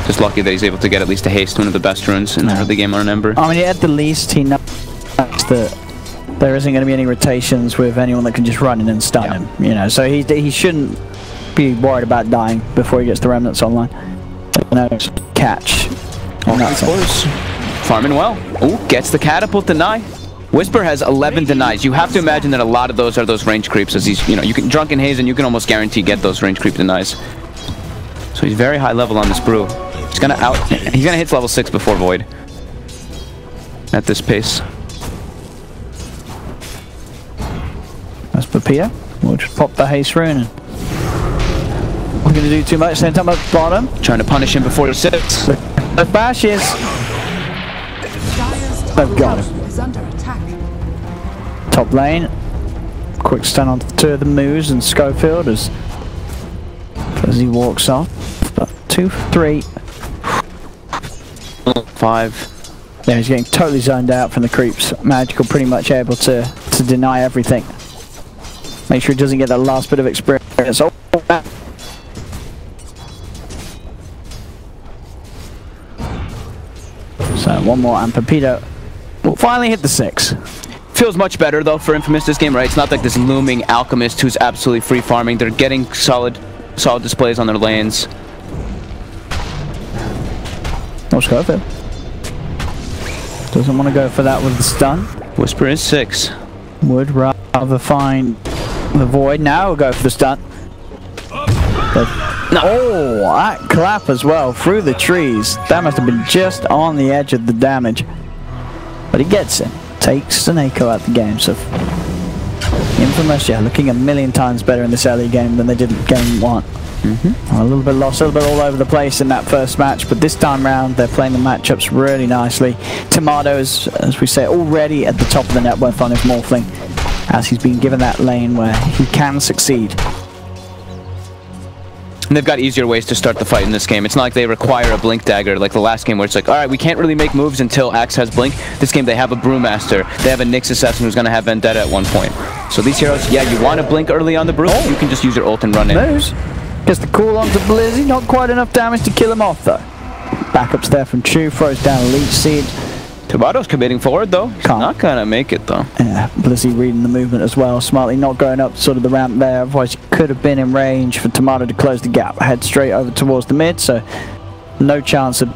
Just lucky that he's able to get at least a haste, one of the best runes in the early game on an Ember. I mean, at the least, he knows that there isn't going to be any rotations with anyone that can just run in and stun him. You know, so he shouldn't be worried about dying before he gets the remnants online. No catch. Farming well. Oh, gets the catapult deny. Whisper has 11 denies. You have to imagine that a lot of those are those range creeps, as he's, you can Drunken Haze and you can almost guarantee get those range creep denies. So he's very high level on this brew. He's gonna hit level 6 before Void. At this pace. That's Pepita. We'll just pop the haste rune and we're going to do too much. Then top at the bottom. Trying to punish him before he sits. The bashes. They've got him. Is under attack. Top lane. Quick stun on 2 of the moves and Schofield as he walks off. But 2 for 3. 5. Yeah, he's getting totally zoned out from the creeps. Magical pretty much able to deny everything. Make sure he doesn't get that last bit of experience. Oh, so one more and Pepita will finally hit the 6. Feels much better though for Infamous this game, right? It's not like this looming Alchemist who's absolutely free farming. They're getting solid displays on their lanes. Oh, Schofield doesn't want to go for that with the stun. Whisper is 6. Would rather find the Void. Now we'll go for the stun. No. Oh, that clap as well through the trees. That must have been just on the edge of the damage. But he gets it. Takes Seneko out the game. So Infamous, yeah, looking a million times better in this early game than they did in game 1. A little bit lost, a little bit all over the place in that first match, but this time round they're playing the matchups really nicely. Tomato is, as we say, already at the top of the net both on his Morphling, as he's been given that lane where he can succeed. And they've got easier ways to start the fight in this game. It's not like they require a Blink Dagger like the last game where it's like, alright, we can't really make moves until Axe has Blink. This game they have a Brewmaster. They have a Nyx Assassin who's going to have Vendetta at one point. So these heroes, yeah, you want to Blink early on the Brew, you can just use your ult and run in. Moves. Gets the cool onto Blizzy, not quite enough damage to kill him off though. Backups there from Chu, throws down a Leech Seed. Tomato's committing forward though. He's not going to make it though. Yeah, Blizzy reading the movement as well. Smartly not going up sort of the ramp there. Otherwise he could have been in range for Tomato to close the gap. Head straight over towards the mid, so no chance of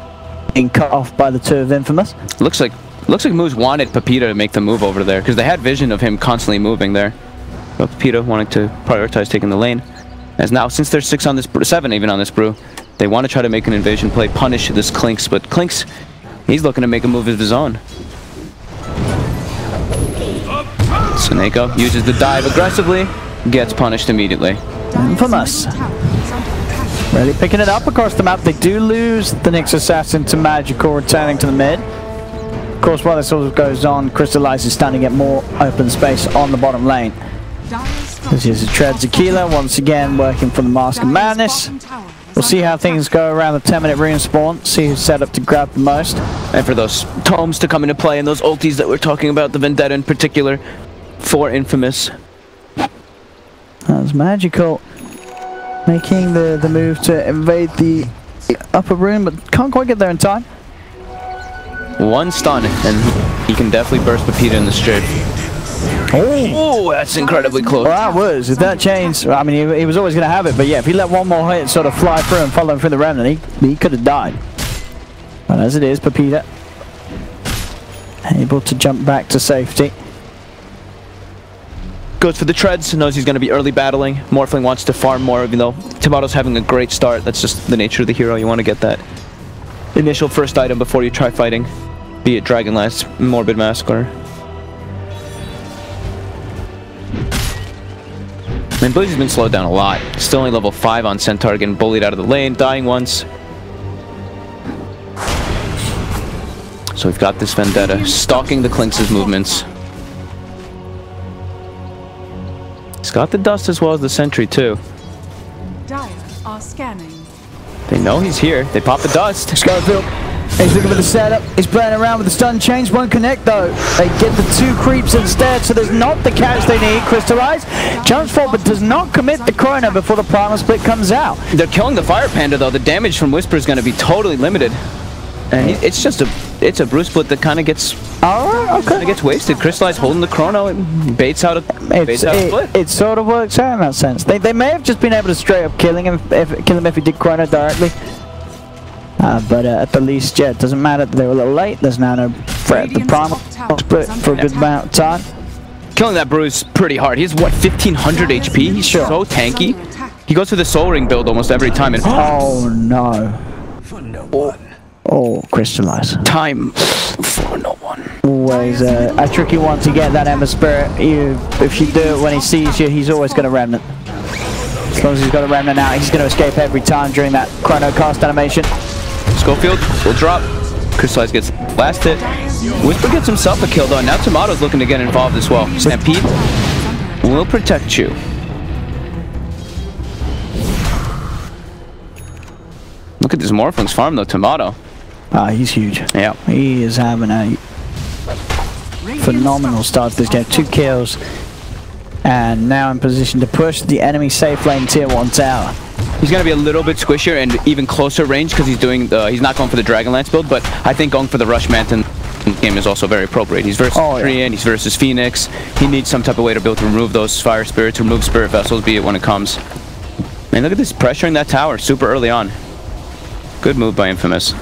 being cut off by the two of Infamous. Looks like Moose wanted Pepita to make the move over there because they had vision of him constantly moving there. But Pepita wanting to prioritize taking the lane. As now, since there's 6 on this 7 even on this Brew, they want to try to make an invasion play, punish this Clinks, but Clinks, he's looking to make a move of his own. Seneko uses the dive aggressively, gets punished immediately. Infamous. Really picking it up across the map. They do lose the Nyx Assassin to Magical, returning to the mid. Of course, while this all goes on, Crystallize is standing at more open space on the bottom lane. This is a Tread Tequila, once again working for the Mask of Madness. We'll see how things go around the 10-minute rune spawn, see who's set up to grab the most. And for those tomes to come into play and those ultis that we're talking about, the Vendetta in particular, for Infamous. That's Magical making the move to invade the upper rune, but can't quite get there in time. One stun, and he can definitely burst Pepita in the strip. Oh, that's incredibly close. Well, that was. If that changed, I mean, he was always going to have it, but yeah, if he let one more hit sort of fly through and follow him through the remnant, he could have died. But as it is, Pepita able to jump back to safety. Goes for the treads, knows he's going to be early battling. Morphling wants to farm more, even though Tomato's having a great start. That's just the nature of the hero. You want to get that initial first item before you try fighting, be it Dragonlance, Morbid Mask, or... I mean, Blizzy's been slowed down a lot. Still only level 5 on Centaur, getting bullied out of the lane, dying once. So we've got this Vendetta stalking the Clinks' movements. He's got the dust as well as the sentry too. Dire are scanning. They know he's here. They pop the dust. Schofield, he's looking for the setup. He's playing around with the stun change. Won't connect though. They get the 2 creeps instead, so there's not the catch they need. Crystallize jumps forward but does not commit the Chrono before the Primal Split comes out. They're killing the Fire Panda though. The damage from Whisper is going to be totally limited. And it's just a Brew Split that kind of gets gets wasted. Crystallize holding the Chrono and baits out a split. It sort of works out in that sense. They may have just been able to straight up kill him if he did Chrono directly. But at the least, yeah, it doesn't matter that they were a little late. There's now no threat. The Primal Split for a good amount of time. Killing that Brew is pretty hard. He's what, 1500 HP? He's so tanky. He goes for the Soul Ring build almost every time. And oh no. Oh, Crystallize. Time for no one. Always a tricky one to get that Ember Spirit. If you do it when he sees you, he's always going to Remnant. As long as he's got a Remnant out, he's going to escape every time during that Chrono cast animation. Schofield will drop. Crystallize gets last hit. Whisper gets himself a kill though, and now Tomato's looking to get involved as well. Stampede will protect you. Look at this Morphling's farm though, Tomato. He's huge. Yeah. He is having a phenomenal start to this game. 2 kills. And now in position to push the enemy safe lane tier 1 tower. He's going to be a little bit squishier and even closer range because he's doing he's not going for the Dragonlance build, but I think going for the Rush Manton game is also very appropriate. He's versus Trian, he's versus Phoenix. He needs some type of way to be able to remove those Fire Spirits, remove Spirit Vessels, be it when it comes. Man, look at this pressuring that tower super early on. Good move by Infamous.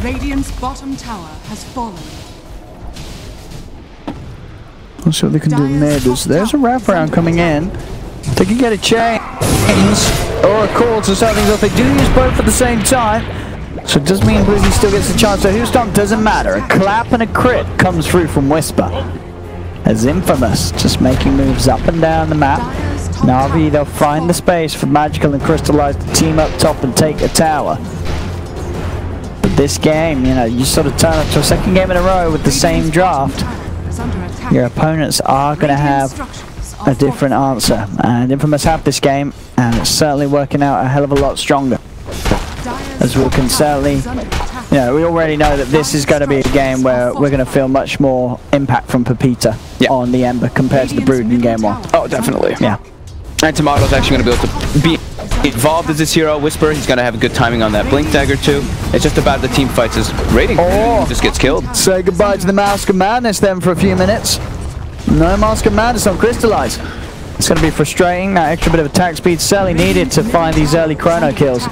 Radiant's bottom tower has fallen. Let's see what they can do mid. There's a wraparound coming in. They can get a change or a call to start things off. They do use both at the same time. So it does mean Blizzy still gets a chance. So who's done doesn't matter. A clap and a crit comes through from Whisper. As Infamous just making moves up and down the map. Navi, they'll find the space for Magical and Crystallize to team up top and take a tower. But this game, you know, you sort of turn up to a second game in a row with the same draft. Your opponents are going to have a different answer. And Infamous have this game, and it's certainly working out a hell of a lot stronger. As we can certainly, you know, we already know that this is going to be a game where we're going to feel much more impact from Pepita on the Ember compared to the Brood in game 1. Oh, definitely. Yeah. And Tomato's actually going to be able to be involved as this hero. Whisper, he's going to have a good timing on that Blink Dagger too. It's just about the team fights. His rating just gets killed. Say goodbye to the Mask of Madness then for a few minutes. No Mask of Madness on Crystallize. It's going to be frustrating. That extra bit of attack speed certainly needed to find these early chrono kills.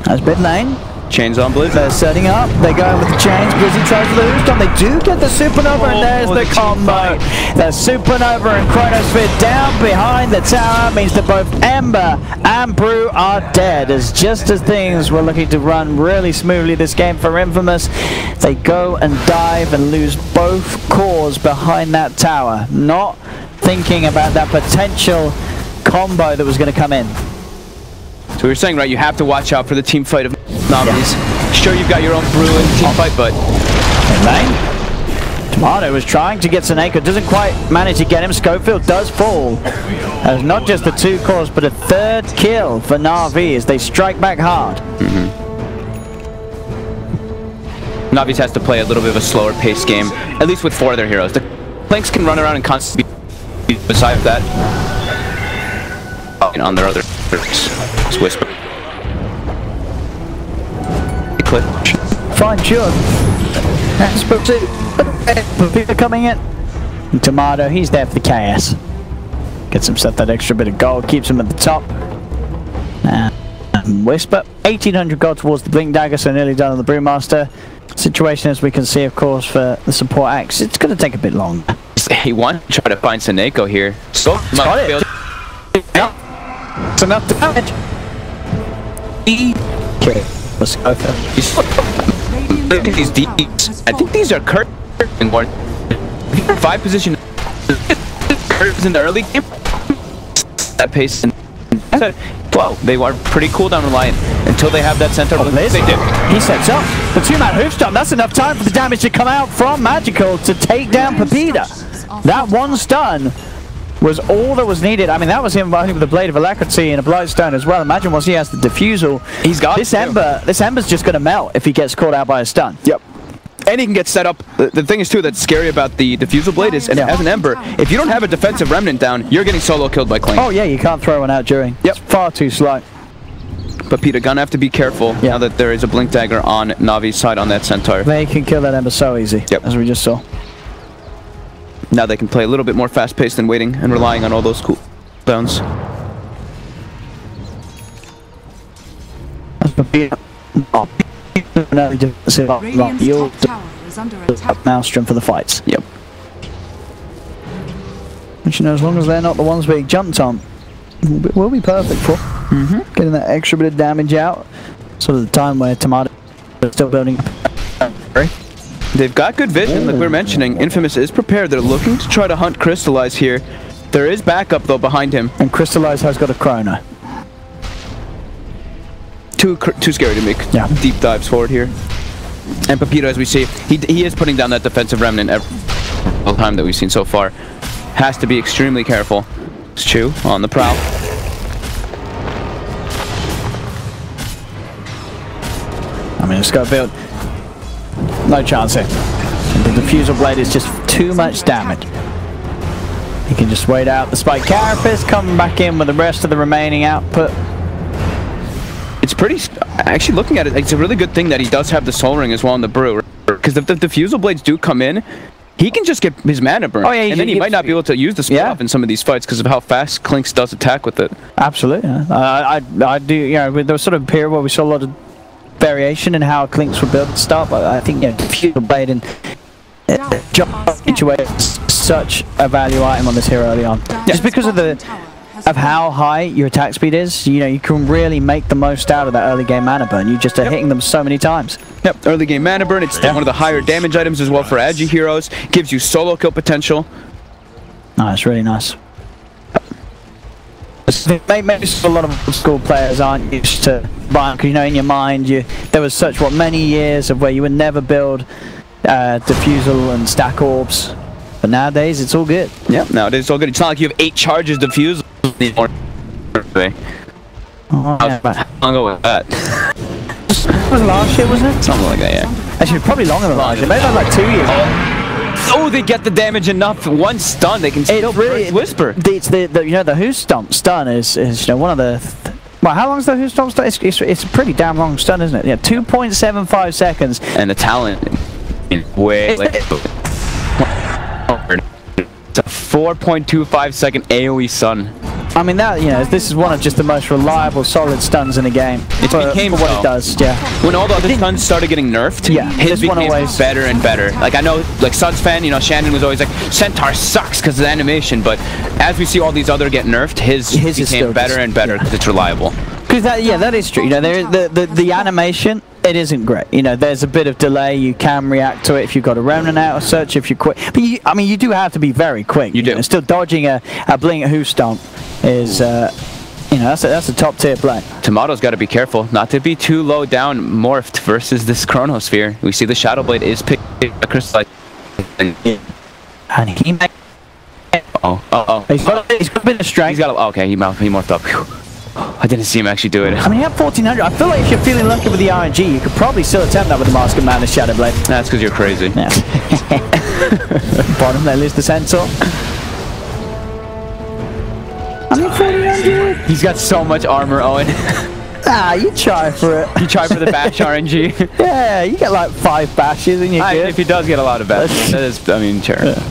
That's mid lane. Chains on Blizz. They're setting up. They're going with the chains. Blizzy tries for the Houston. They do get the Supernova, and there's the combo. The Supernova and Chronosphere down behind the tower means that both Ember and Brew are dead. As just as things were looking to run really smoothly this game for Infamous, they go and dive and lose both cores behind that tower. Not thinking about that potential combo that was going to come in. So we were saying, right, you have to watch out for the team fight of Navis. Sure, you've got your own Brew and team fight, but... Tomato was trying to get Seneko, doesn't quite manage to get him. Schofield does fall. As not just the 2 cores, but a 3rd kill for Navi as they strike back hard. Navis has to play a little bit of a slower paced game, at least with 4 of their heroes. The Clinks can run around and constantly besides that. And on their other Whisper. Fine, sure. That's Pepita coming in. And Tomato, he's there for the KS. Gets himself that extra bit of gold, keeps him at the top. And Whisper, 1800 gold towards the Blink Dagger, so nearly done on the Brewmaster. Situation, as we can see, of course, for the support axe, it's going to take a bit longer. He wants to try to find Seneko here. So, got it. It's enough damage. Okay, let's go for look at these Ds. I think these are curtain board. 5 position curves in the early game. That pace and whoa, they are pretty cooldown reliant until they have that center. They do. He sets up the 2-man hoofstomp. That's enough time for the damage to come out from Magical to take down Pepita. That 1 stun was all that was needed. I mean, that was him with the Blade of Alacrity and a Blightstone as well. Imagine once he has the Diffusal. He's got this Ember. This Ember's just going to melt if he gets caught out by a stun. Yep. And he can get set up. The thing is too that's scary about the Diffusal Blade is, and as an Ember, if you don't have a defensive remnant down, you're getting solo killed by Clank. Oh yeah, you can't throw one out during. Yep. It's far too slow. But Peter, gonna have to be careful now that there is a Blink Dagger on Navi's side on that Centaur. They can kill that Ember so easy. Yep. As we just saw. Now they can play a little bit more fast-paced than waiting and relying on all those cooldowns. Maelstrom for the fights. Yep. Which, you know, as long as they're not the ones being jumped on, will be perfect for getting that extra bit of damage out. Sort of the time where Tomato is still building. They've got good vision, like we were mentioning. Infamous is prepared. They're looking to try to hunt Crystallize here. There is backup, though, behind him. And Crystallize has got a Chrono. Too scary to make deep dives forward here. And Pepito, as we see, he is putting down that defensive remnant every time that we've seen so far. Has to be extremely careful. It's Chu on the prowl. I mean, Schofield, no chance here. The Diffusal Blade is just too much damage. He can just wait out the Spike Carapace, come back in with the rest of the remaining output. It's pretty... Actually, looking at it, it's a really good thing that he does have the Soul Ring as well in the Brew. Because if the Diffusal Blades do come in, he can just get his mana burned. Oh, yeah, and then he might not be able to use the spell off in some of these fights because of how fast Clinks does attack with it. Absolutely. I do, you know, there was sort of a period where we saw a lot of variation in how Clinks were built at the start, but I think, you know, Diffusal Blade and jump situation is such a value item on this hero early on. Just because of how high your attack speed is, you know, you can really make the most out of that early game mana burn. You just are hitting them so many times. Yep, early game mana burn. It's one of the higher damage items as well for Agi heroes. Gives you solo kill potential. Nice, really nice. Maybe a lot of old school players aren't used to buying, because, you know, in your mind, there was such, many years of where you would never build defusal and stack orbs. But nowadays, it's all good. Yeah, nowadays it's all good. It's not like you have 8 charges defusal anymore. Oh, yeah, How long ago was that? It was last year, wasn't it? Something like that, yeah. Actually, probably longer than last year. Maybe like 2 years. Oh, they get the damage enough. One stun, they can still really Whisper. It's the you know, the Who Stomp stun is you know, one of the. Well, how long's the Who Stomp stun? It's a pretty damn long stun, isn't it? Yeah, 2.75 seconds. And the talent, way like. It's a 4.25 second AoE stun. I mean, that, you know, this is one of just the most reliable, solid stuns in the game. It became what it does, yeah. When all the other stuns started getting nerfed, yeah, his became better and better. Like, I know, like, Suns fan, you know, Shannon was always like, Centaur sucks because of the animation, but as we see all these other get nerfed, his became better and better because it's reliable. Because that is true. You know, the animation, it isn't great. You know, there's a bit of delay. You can react to it if you've got a remnant out or such. If you're quick, but I mean, you do have to be very quick. You do. Know, still dodging a blink Who Stomp is, you know, that's a top tier play. Tomato's got to be careful not to be too low down morphed versus this Chronosphere. We see the Shadow Blade is picked a crystal. And he might. He's got a bit of strength. He's got okay. He morphed up. Whew. I didn't see him actually do it. I mean, he had 1400. I feel like if you're feeling lucky with the RNG, you could probably still attempt that with the Mask of Madness Shadow Blade. That's because you're crazy. Yeah. Bottom, there lives the Centaur. I mean, 1400. He's got so much armor, Owen. You try for it. You try for the bash RNG. Yeah, you get like 5 bashes and you're good. If he does get a lot of bashes, that is, I mean, sure. Yeah.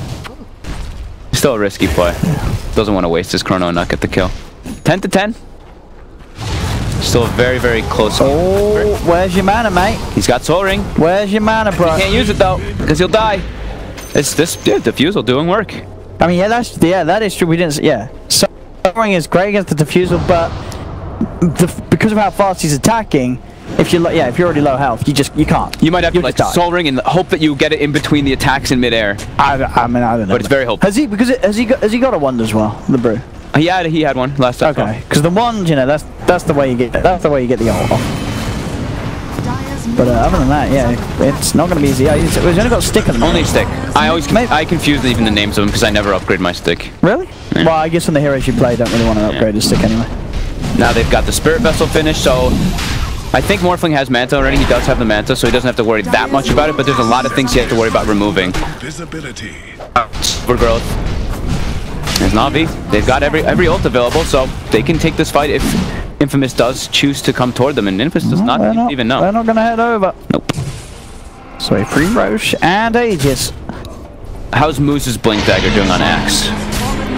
Still a risky play. Doesn't want to waste his chrono and not get the kill. 10 to 10. Still a very, very close. Oh, where's your mana, mate? He's got Soul Ring. Where's your mana, bro? He can't use it though, because he'll die. This defusal doing work. I mean, that is true. We didn't. Yeah, Soul Ring is great against the defusal, but because of how fast he's attacking, if you're already low health, you can't. You might have to like Soul Ring and hope that you get it in between the attacks in midair. I mean, I don't know. But it's very hopeful. Has he got a wand as well? The brew. He had one last time. Okay, because the wand, you know, that's the way you get the ult off. But other than that, yeah, it's not going to be easy. He's only got stick at the moment. Only stick. I confuse even the names of them because I never upgrade my stick. Really? Yeah. Well, I guess when the heroes you play don't really want to upgrade his stick anyway. Now they've got the Spirit Vessel finished, so I think Morphling has Manta already. He does have the Manta, so he doesn't have to worry that much about it, but there's a lot of things you have to worry about removing. Visibility. Overgrowth. There's Navi. They've got every ult available, so they can take this fight if Infamous does choose to come toward them, and Infamous does not even know. They're not going to head over. Nope. So a free Roche and Aegis. How's Moose's Blink Dagger doing on Axe?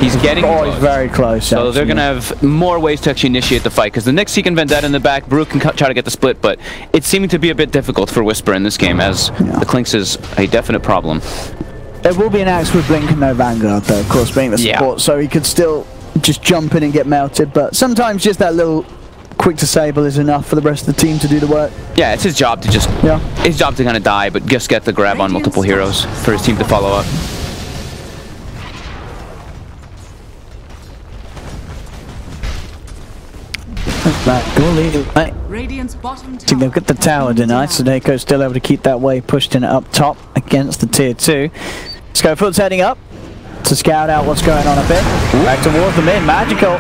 He's getting close. He's very close. So they're going to have more ways to actually initiate the fight, because the Nyx seeking Vendetta in the back, Brew can try to get the split, but it's seeming to be a bit difficult for Whisper in this game, as the Clinks is a definite problem. There will be an Axe with Blink and no Vanguard, though, of course, being the support, so he could still just jump in and get melted, but sometimes just that little quick disable is enough for the rest of the team to do the work. Yeah, it's his job to just, his job to kind of die, but just get the grab on multiple heroes for his team to follow up. Radiant's bottom tower. They've got the tower denied, so Nako's still able to keep that wave pushed in up top against the tier 2. Scofield's heading up to scout out what's going on a bit. Back towards the mid, Magical.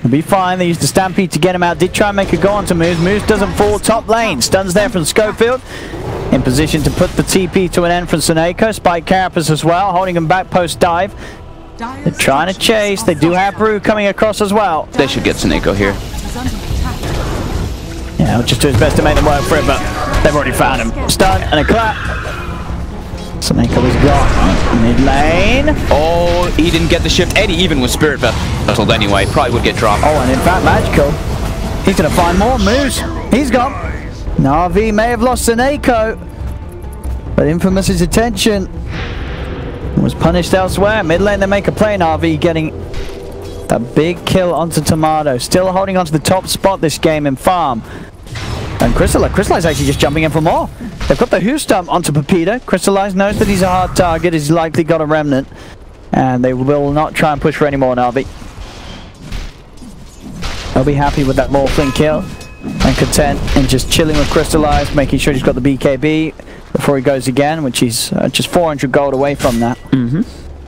He'll be fine. They used the Stampede to get him out. Did try and make a go on to Moose. Moose doesn't fall top lane. Stuns there from Schofield. In position to put the TP to an end from Suneko. Spike Carapace as well, holding him back post dive. They're trying to chase. They do have Brew coming across as well. They should get Suneko here. Yeah, he'll just do his best to make them work for it, but they've already found him. Stun and a clap. Suneko is gone. Mid lane. Oh, he didn't get the shift. Eddie even with Spirit Vessel anyway. Probably would get dropped. Oh, and in fact, Magical. He's going to find more moves. He's gone. Navi may have lost Suneko, but Infamous's attention was punished elsewhere. Mid lane, they make a play. Navi getting that big kill onto Tomato. Still holding on to the top spot this game in farm. And Crystallize actually just jumping in for more. They've got the Who Stomp onto Pepita. Crystallize knows that he's a hard target. He's likely got a remnant. And they will not try and push for any more, Navi. He'll be happy with that Morphling kill and content and just chilling with Crystallize, making sure he's got the BKB before he goes again, which he's just 400 gold away from that.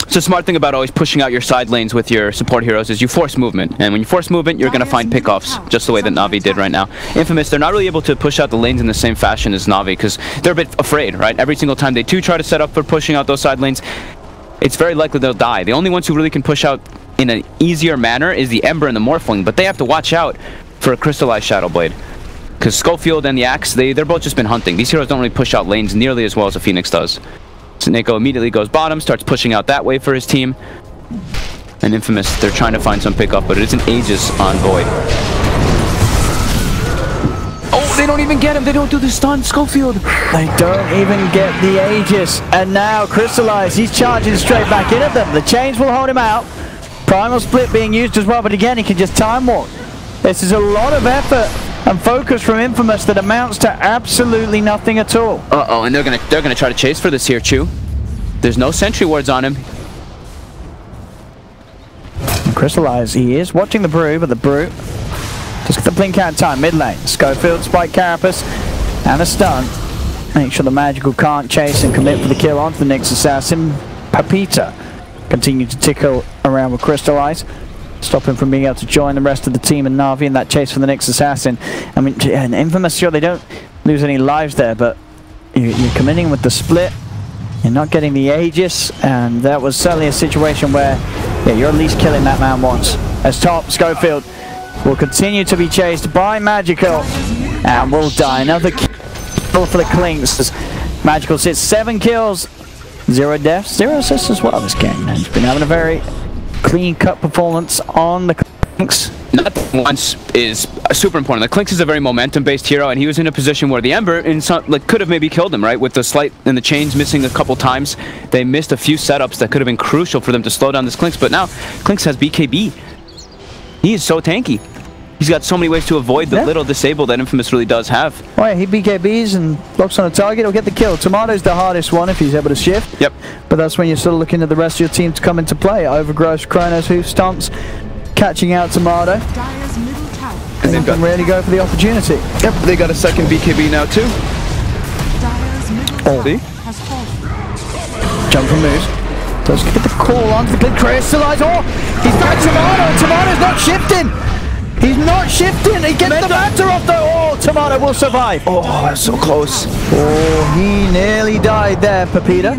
So the smart thing about always pushing out your side lanes with your support heroes is you force movement. And when you force movement, you're going to find pickoffs, just the way that Navi did right now. Infamous, they're not really able to push out the lanes in the same fashion as Navi because they're a bit afraid, right? Every single time they do try to set up for pushing out those side lanes, it's very likely they'll die. The only ones who really can push out in an easier manner is the Ember and the Morphling, but they have to watch out for a Crystallized Shadow Blade. Because Schofield and the Axe, they're both just been hunting. These heroes don't really push out lanes nearly as well as a Phoenix does. Sneko immediately goes bottom, starts pushing out that way for his team. And Infamous, they're trying to find some pickoff, but it isn't Aegis on Void. Oh, they don't even get him. They don't do the stun, Schofield. They don't even get the Aegis. And now Crystallize, he's charging straight back in at them. The chains will hold him out. Primal Split being used as well, but again, he can just time walk. This is a lot of effort and focus from Infamous that amounts to absolutely nothing at all. Uh-oh, and they're gonna try to chase for this here, Chu. There's no sentry wards on him. And Crystallize, he is watching the Brew, but the Brew just get the blink out time, mid lane. Schofield, Spike Carapace, and a stun. Make sure the Magical can't chase and commit for the kill onto the Nyx Assassin. Papita continue to tickle around with Crystallize, stop him from being able to join the rest of the team and Navi in that chase for the Nyx Assassin. I mean, and Infamous, sure, they don't lose any lives there, but you're committing with the split. You're not getting the Aegis, and that was certainly a situation where, yeah, you're at least killing that man once. As top, Schofield will continue to be chased by Magical, and will die. Another kill for the Clinks. As Magical sits 7 kills, 0 deaths, 0 assists as well this game. And he's been having a very clean-cut performance on the Clinks. Not once is super important. The Clinks is a very momentum-based hero, and he was in a position where the Ember could have maybe killed him, right? With the slight and the chains missing a couple times, they missed a few setups that could have been crucial for them to slow down this Clinks. But now Clinks has BKB. He is so tanky. He's got so many ways to avoid the little disable that Infamous really does have. Oh yeah, he BKBs and blocks on a target, he'll get the kill. Tomato's the hardest one if he's able to shift. Yep. But that's when you're sort of looking at the rest of your team to come into play. Overgrowth, Kronos, Hoof Stomps, catching out Tomato. Dire's middle tower. And they can really go for the opportunity. Yep, they got a second BKB now too. Dire's middle tower has fallen. Jump from moves. Does get the call onto the click. Crystallize. Oh, he's got Tomato. Tomato's not shifting. He's not shifting. He gets the matter off though. Oh, Tomato will survive. Oh, that's so close. Oh, he nearly died there, Pepita.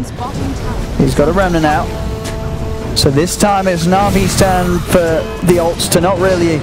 He's got a remnant out. So this time it's Navi's turn for the ults to not really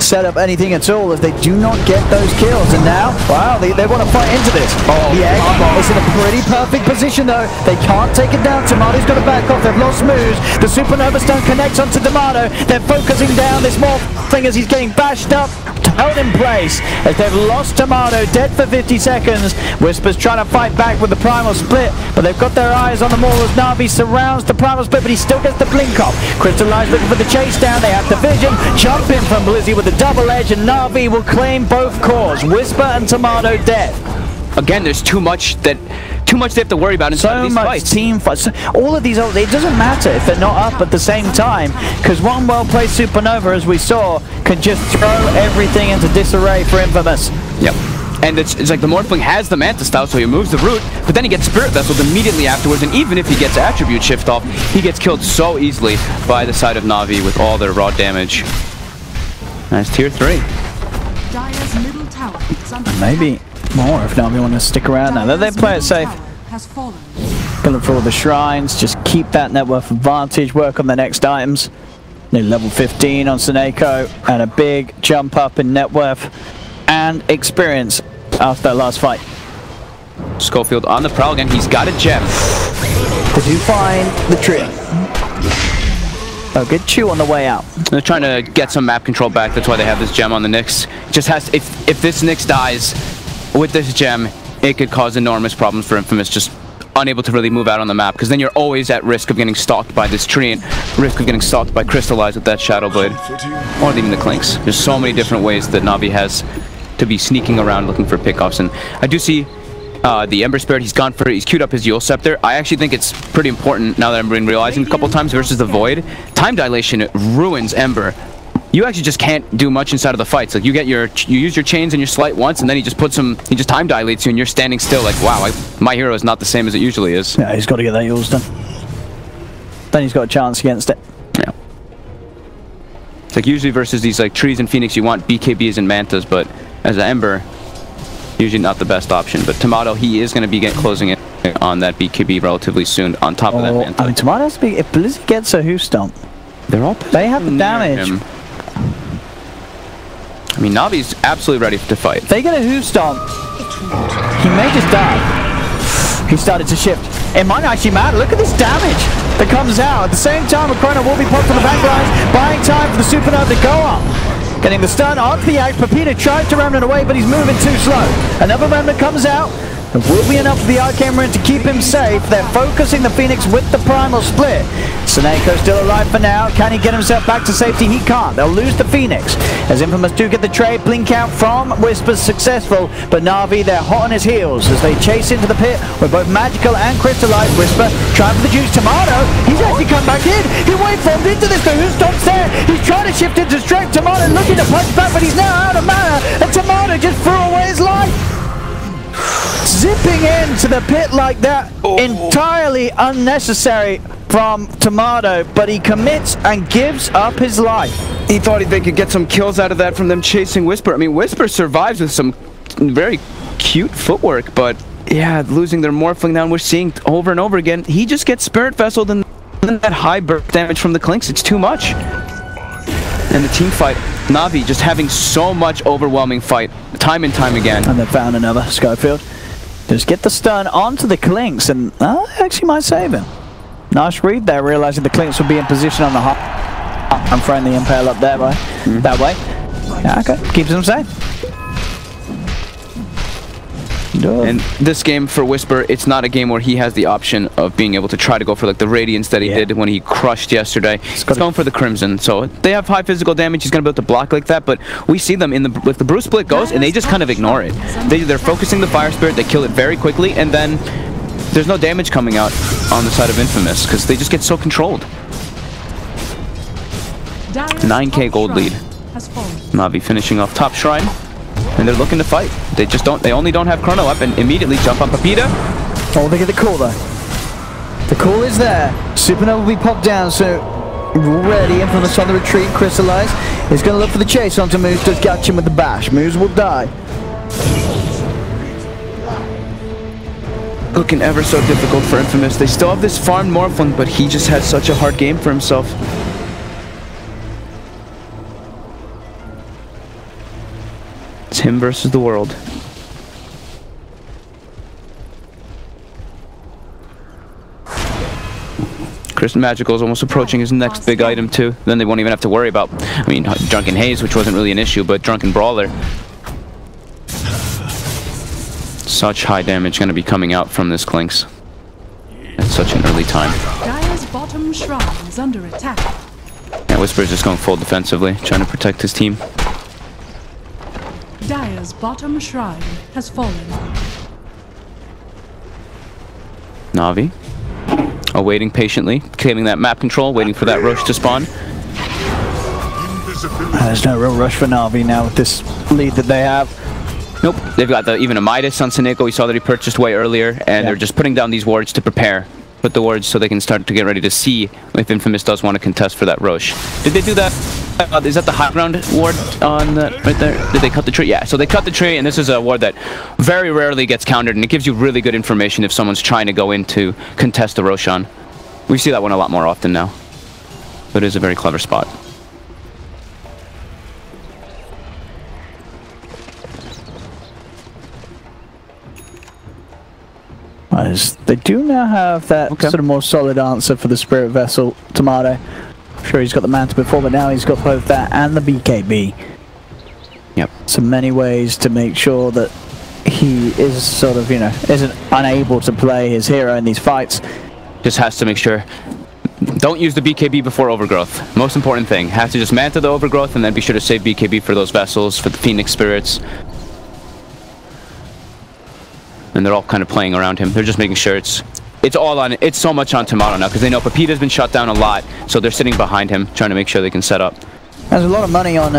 set up anything at all, as they do not get those kills. And now, wow, they want to fight into this. Oh, the egg is in a pretty perfect position though. They can't take it down. Tomato's got to back off. They've lost moves. The Supernova Stone connects onto Tomato. They're focusing down this more thing as he's getting bashed up, held in place as they've lost Tomato, dead for 50 seconds. Whisper's trying to fight back with the Primal Split, but they've got their eyes on the Maul as Navi surrounds the Primal Split, but he still gets the blink off. Crystallize looking for the chase down. They have the vision. Jump in from Blizzy with the double edge, and Navi will claim both cores. Whisper and Tomato dead. Again, there's too much they have to worry about in so these much fights. Team fights. All of these, it doesn't matter if they're not up at the same time, because one well-played Supernova, as we saw, can just throw everything into disarray for Infamous. Yep. And it's like the Morphling has the Manta style, so he moves the root, but then he gets Spirit Vesseled immediately afterwards, and even if he gets Attribute Shift off, he gets killed so easily by the side of Navi with all their raw damage. Nice tier 3. Dire's middle tower is under Maybe more if Navi want to stick around now. They play it safe. has fallen. Gonna look for all the shrines, just keep that net worth advantage, work on the next items. New level 15 on Sneko, and a big jump up in net worth and experience after that last fight. Schofield on the prowl again. He's got a gem. Did you find the trick? Oh, good chew on the way out. They're trying to get some map control back. That's why they have this gem on the Nyx. Just has to, if this Nyx dies with this gem, it could cause enormous problems for Infamous. Just unable to really move out on the map, because then you're always at risk of getting stalked by this tree and risk of getting stalked by Crystallize with that Shadow Blade, or even the Clinks. There's so many different ways that Navi has to be sneaking around looking for pickoffs, and I do see the Ember Spirit. He's queued up his Eul Scepter. I actually think it's pretty important now that I've been realizing a couple times versus the Void. Time dilation ruins Ember you actually just can't do much inside of the fights. Like you use your chains and your slight once, and then he just time dilates you, and you're standing still. Like wow, my hero is not the same as it usually is. Yeah, he's got to get that yours done. Then he's got a chance against it. Yeah. It's like usually versus these like trees and Phoenix, you want BKBs and Mantas, but as an Ember, usually not the best option. But Tomato, he is going to be closing it on that BKB relatively soon on top of that Manta. I mean, Tomato has to be, if Blizzy gets a hoof stomp, they have the damage. I mean, Navi's absolutely ready to fight. If they get a hoof stomp, he may just die. He started to shift. It might actually matter. Look at this damage that comes out. At the same time, a Chrono will be popped on the back lines, buying time for the Supernova to go up. Getting the stun onto the act. Pepita tried to Remnant away, but he's moving too slow. Another Remnant comes out. It will be enough for the Arcane Marine to keep him safe. They're focusing the Phoenix with the Primal split. Seneko still alive for now. Can he get himself back to safety? He can't. They'll lose the Phoenix. As Infamous do get the trade, blink out from Whisper's successful, but Navi, they're hot on his heels as they chase into the pit with both Magical and Crystallized. Whisper trying for the juice. Tomato, he's actually come back in. He wave formed into this, but who stops there? He's trying to shift into strength. Tomato looking to punch back, but he's now out of mana, and Tomato just threw away his life. Zipping into the pit like that, entirely unnecessary from Tomato, but he commits and gives up his life. He thought they could get some kills out of that from them chasing Whisper. I mean, Whisper survives with some very cute footwork, but yeah, losing their Morphling now, we're seeing over and over again, he just gets Spirit Vesseled, and that high burst damage from the Clinks, it's too much. And the team fight, Navi just having so much overwhelming fight, time and time again. And they found another Schofield. Just get the stun onto the Clinks, and actually might save him. Nice read there, realizing the Clinks would be in position on the hop. I'm throwing the Impale up there, right? That way. Yeah, okay, keeps him safe. And this game for Whisper, it's not a game where he has the option of being able to try to go for like the Radiance that he did when he crushed yesterday. He's going for the Crimson, so they have high physical damage. He's going to be able to block like that, but we see them in with the Bruce Split goes, and they just kind of ignore it. They're focusing the Fire Spirit, they kill it very quickly, and then there's no damage coming out on the side of Infamous because they just get so controlled. 9k gold lead. Navi finishing off top shrine. And they're looking to fight. They only don't have Chrono up and immediately jump on Pepita. Oh, they get the call though. The call is there. Supernova will be popped down, so ready. Infamous on the retreat. Crystallized. He's going to look for the chase onto Moose. Does catch him with the bash. Moose will die. Looking ever so difficult for Infamous. They still have this farmed Morphling, but he just has such a hard game for himself. It's him versus the world. Chris Magical is almost approaching his next big item too. Then they won't even have to worry about, I mean, Drunken Haze, which wasn't really an issue, but Drunken Brawler. Such high damage going to be coming out from this Clinks at such an early time. Dire's bottom shrine is under attack. Yeah, Whisper's just going full defensively, trying to protect his team. Dire's bottom shrine has fallen. Navi, waiting patiently, claiming that map control, waiting for that rush to spawn. There's no real rush for Navi now with this lead that they have. Nope, they've got even a Midas on Seneko. We saw that he purchased way earlier, and they're just putting down these wards to prepare. Put the wards so they can start to get ready to see if Infamous does want to contest for that Roche. Did they do that? Is that the high ground ward on the, right there? Did they cut the tree? Yeah, so they cut the tree, and this is a ward that very rarely gets countered, and it gives you really good information if someone's trying to go in to contest the Roshan. We see that one a lot more often now. But it is a very clever spot. They do now have that sort of more solid answer for the Spirit Vessel Tomato. I'm sure he's got the Manta before, but now he's got both that and the BKB. Yep. So many ways to make sure that he is sort of, you know, isn't unable to play his hero in these fights. Just has to make sure. Don't use the BKB before Overgrowth. Most important thing. Have to just Manta the Overgrowth and then be sure to save BKB for those vessels, for the Phoenix Spirits. And they're all kind of playing around him. They're just making sure it's all on. It's so much on Tomato now because they know Pepita's been shut down a lot, so they're sitting behind him, trying to make sure they can set up. There's a lot of money on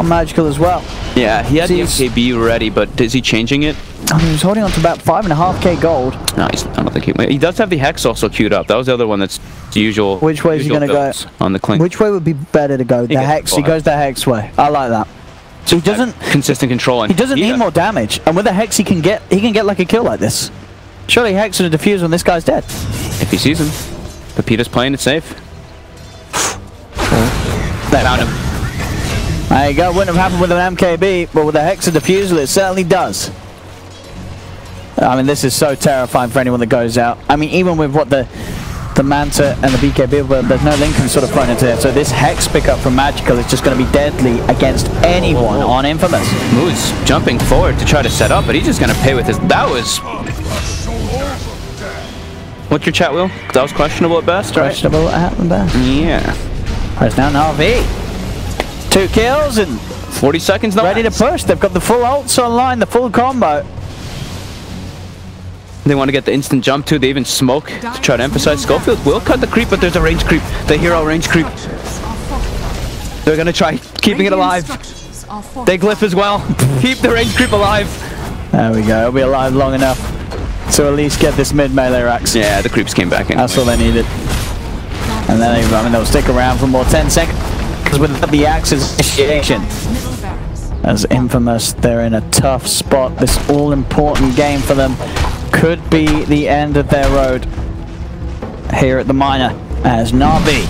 Magical as well. Yeah, he had the He's- MKB ready, but is he changing it? Oh, he was holding on to about 5.5k gold. No, I don't think he does have the Hex also queued up. That was the other one that's the usual. Which way is he going to go? On the Clink. Which way would be better to go? The gets Hex. the He ball. goes the Hex way. I like that. So he doesn't. Consistent control. And He doesn't need more damage, and with the Hex he can get like a kill like this. Surely Hex and a defuse when this guy's dead. If he sees him. Pepita's playing it safe. There. Found him. There you go. Wouldn't have happened with an MKB, but with a Hex and defusal it certainly does. I mean, this is so terrifying for anyone that goes out. I mean, even with what the Manta and the BKB, but there's no Lincoln sort of thrown into there. So this Hex pickup from Magical is just going to be deadly against anyone on Infamous. Moose jumping forward to try to set up, but he's just going to pay with his... That was... What's your chat, Will? That was questionable at best, right? Questionable at best. Yeah. There's now Navi. 2 kills and 40 seconds now. ready to push. They've got the full ults online, the full combo. They want to get the instant jump too. They even smoke to try to emphasize. Schofield will cut the creep, but there's a range creep. The hero range creep. They're going to try keeping it alive. They glyph as well. Keep the range creep alive. There we go. It'll be alive long enough to at least get this mid melee racks. Yeah, the creeps came back in. That's all they needed. And then they'll stick around for more 10 seconds. Because with the Axe's initiation, as Infamous, they're in a tough spot. This all-important game for them could be the end of their road here at the Minor as Navi.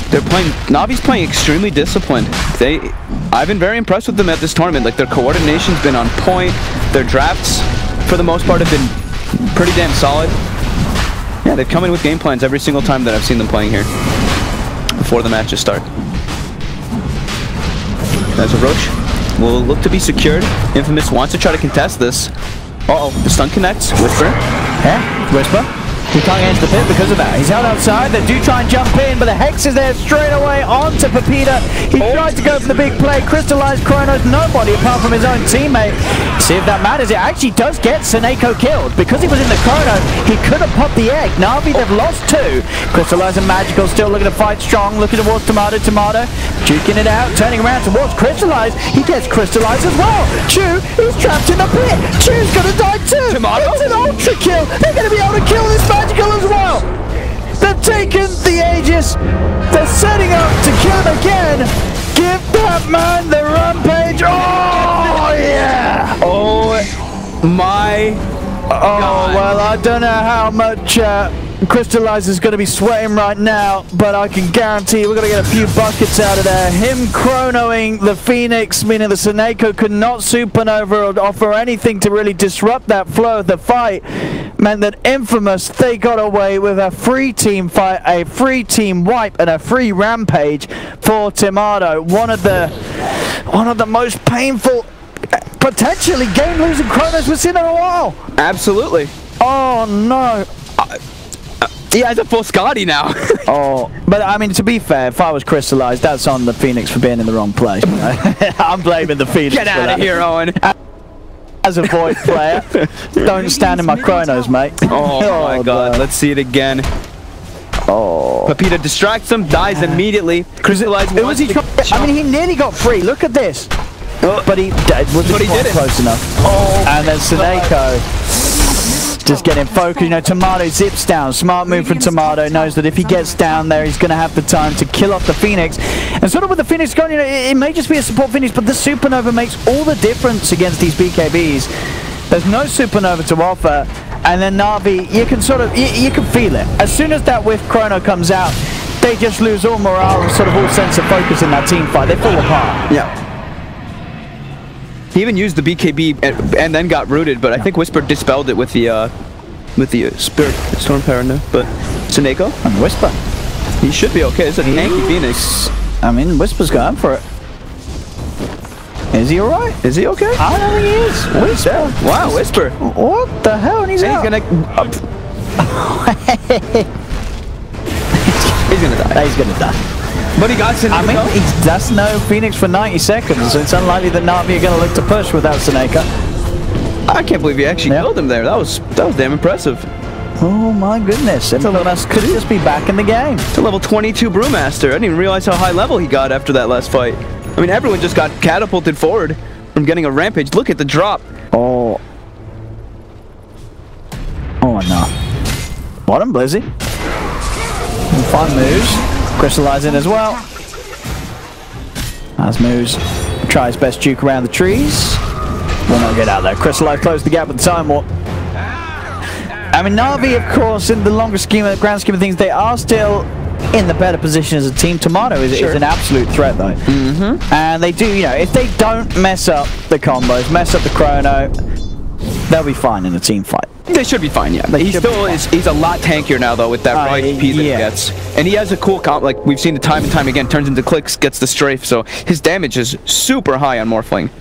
Navi's playing extremely disciplined. I've been very impressed with them at this tournament. Like, their coordination's been on point. Their drafts, for the most part, have been pretty damn solid. Yeah, they've come in with game plans every single time that I've seen them playing here before the matches start. There's a Roach. Will look to be secured. Infamous wants to try to contest this. Uh-oh, the stun connects. Whisper. Yeah, Whisper. He can't get into the pit because of that. He's held outside. They do try and jump in, but the Hex is there straight away onto Pepita. He tried to go for the big play. Crystallized Chronos, nobody apart from his own teammate. See if that matters. It actually does get Seneko killed. Because he was in the Chrono, he could have popped the egg. Navi, they've lost 2. Crystallized and Magical still looking to fight strong. Looking towards Tomato. Duking it out. Turning around towards Crystallized. He gets Crystallized as well. Chu is trapped in the pit. Chu's going to die too. Tomato? It's an ultra kill. They're going to be able to kill this Magical as well. They've taken the Aegis. They're setting up to kill him again. Give that man the rampage. Oh, yeah. Oh my God. Well, I don't know how much Crystallize is going to be sweating right now, but I can guarantee we're going to get a few buckets out of there. Him chronoing the Phoenix, meaning the Seneko could not supernova or offer anything to really disrupt that flow of the fight, meant that Infamous, they got away with a free team fight, a free team wipe, and a free rampage for Tomato. One of the most painful, potentially game-losing chronos we've seen in a while. Absolutely. Oh no. Yeah, he's a full Scotty now. Oh, but I mean, to be fair, if I was Crystallized, that's on the Phoenix for being in the wrong place. I'm blaming the Phoenix. Get out of here, Owen. As a Void player, don't stand in my chronos, mate. Oh my God, let's see it again. Oh. Pepita distracts him, dies immediately. Crystallized. I mean, he nearly got free. Look at this. But he wasn't quite close enough. Oh. And then Seneko just getting focused. You know, Tomato zips down. Smart move from Tomato. Knows that if he gets down there, he's going to have the time to kill off the Phoenix. And sort of with the Phoenix going, you know, it may just be a support Phoenix, but the Supernova makes all the difference against these BKBs. There's no Supernova to offer. And then Navi, you can sort of, you can feel it. As soon as that Whiff Chrono comes out, they just lose all morale and sort of all sense of focus in that team fight. They fall apart. Yeah. He even used the BKB and then got rooted, but I think Whisper dispelled it with the Spirit Storm Power now. But Seneko? And Whisper. He should be okay. It's a tanky Phoenix. I mean, Whisper's going for it. Is he alright? Is he okay? I don't think he is. Whisper. Wow, Whisper. What the hell? And he's out. He's gonna die. He's gonna die. But he got Seneko. I mean, that's no Phoenix for 90 seconds, so it's unlikely that Navi are going to look to push without Seneko. I can't believe he actually killed him there. That was damn impressive. Oh my goodness, Infamous could just be back in the game. It's a level 22 Brewmaster. I didn't even realize how high level he got after that last fight. I mean, everyone just got catapulted forward from getting a rampage. Look at the drop. Oh. Oh no. Bottom Blizzy. Fine moves. Crystallizing as well. As moves. Try his best juke around the trees. Will not get out there. Crystallize close the gap with the time warp. I mean, Navi, of course, in the longer scheme, the grand scheme of things, they are still in the better position as a team. Tomato is an absolute threat, though. And they do, you know, if they don't mess up the combos, mess up the chrono, they'll be fine in a team fight. They should be fine, yeah. He still is. He's a lot tankier now, though, with that right HP that he gets. And he has a cool comp, like we've seen it time and time again. Turns into clicks, gets the strafe, so his damage is super high on Morphling.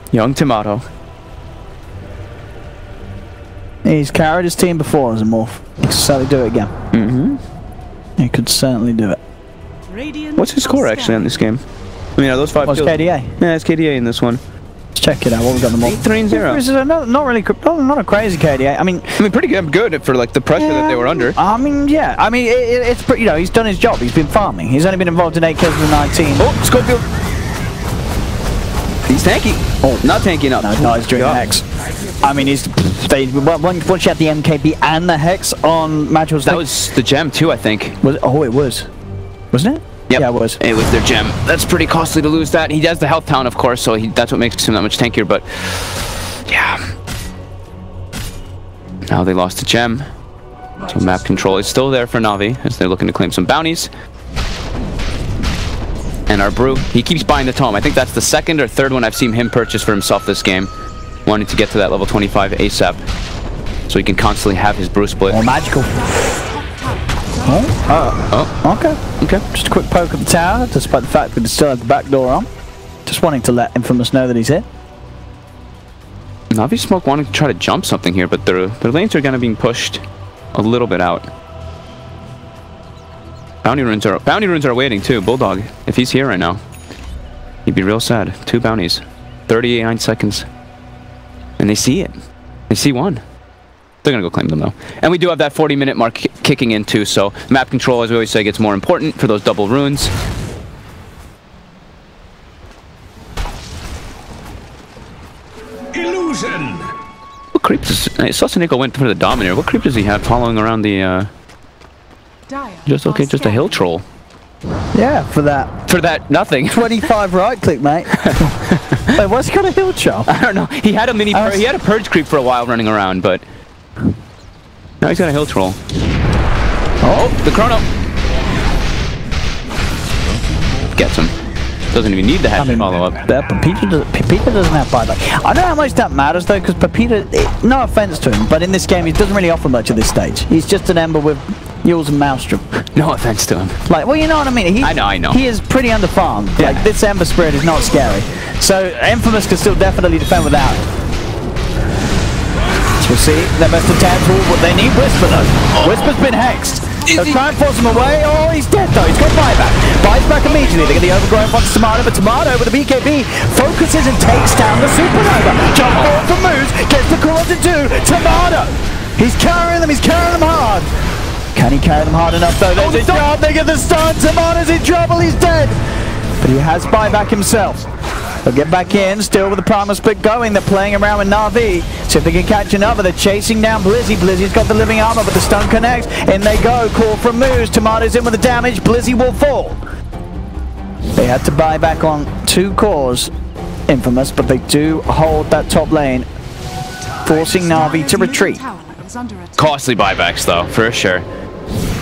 Young Tomato. He's carried his team before as a morph. He could certainly do it again. He could certainly do it. What's his score actually on this game? I mean, are those 5 kills? KDA? Yeah, it's KDA in this one. Let's check it out. What we got in the morph? 8-3-0. Not really, not a crazy KDA. I mean, pretty good for like the pressure that they were under. I mean, yeah. I mean, it's pretty. You know, he's done his job. He's been farming. He's only been involved in 8 kills with 19. Oh, Schofield. He's tanky. Oh, not tanky enough. No, he's doing the Hex. I mean, once you had the MKB and the Hex on Magic's. That was the gem too, I think. Oh, it was. Wasn't it? Yep. Yeah, it was. It was their gem. That's pretty costly to lose that. He has the health town, of course, so that's what makes him that much tankier, but yeah. Now they lost the gem. So map control is still there for Navi as they're looking to claim some bounties. And our Brew, he keeps buying the tome. I think that's the 2nd or 3rd one I've seen him purchase for himself this game. Wanting to get to that level 25 ASAP. So he can constantly have his Brew split. Oh, magical. Okay. Just a quick poke at the tower, despite the fact that we still have the back door on. Just wanting to let Infamous know that he's here. Navi Smoke wanting to try to jump something here, but their lanes are gonna be pushed a little bit out. Bounty runes are waiting too. Bulldog, if he's here right now, he'd be real sad. 2 bounties, 39 seconds, and they see it. They see one. They're gonna go claim them though. And we do have that 40-minute mark kicking in too. So map control, as we always say, gets more important for those double runes. Illusion. What creep does Sassaniko went for the Dominator? What creep does he have following around the? Just a hill troll. Yeah, for that nothing. 25 right click, mate. Wait, what's he got a hill troll? I don't know. He had a he had a purge creep for a while running around, but now he's got a hill troll. Oh, the chrono gets him. Doesn't even need the head follow-up. Pepita doesn't have buyback. I don't know how much that matters though, because Pepita, no offense to him, but in this game he doesn't really offer much at this stage. He's just an Ember with Yules and Maelstrom. No offense to him. Like, well, you know what I mean? I know. He is pretty underfarmed. Yeah. Like, this Ember Spirit is not scary. So, Infamous can still definitely defend without it. So we'll see their best attempts. What they need Whisper though. Whisper's been hexed. They'll try and force him away. Oh, he's dead though. He's got buyback. Buys back immediately. They get the overgrowth onto Tomato, but Tomato with the BKB focuses and takes down the Supernova. Jump forward for moves. Gets the call to do. Tomato. He's carrying them hard. Can he carry them hard enough though? There's a job. They get the stun. Tomato's in trouble. He's dead. But he has buyback himself. They'll get back in, still with the primal split going. They're playing around with Navi. See if they can catch another. They're chasing down Blizzy. Blizzy's got the living armor, but the stun connects. In they go. Call from moves. Tomato's in with the damage. Blizzy will fall. They had to buy back on 2 cores, Infamous, but they do hold that top lane, forcing Navi to retreat. Costly buybacks though, for sure.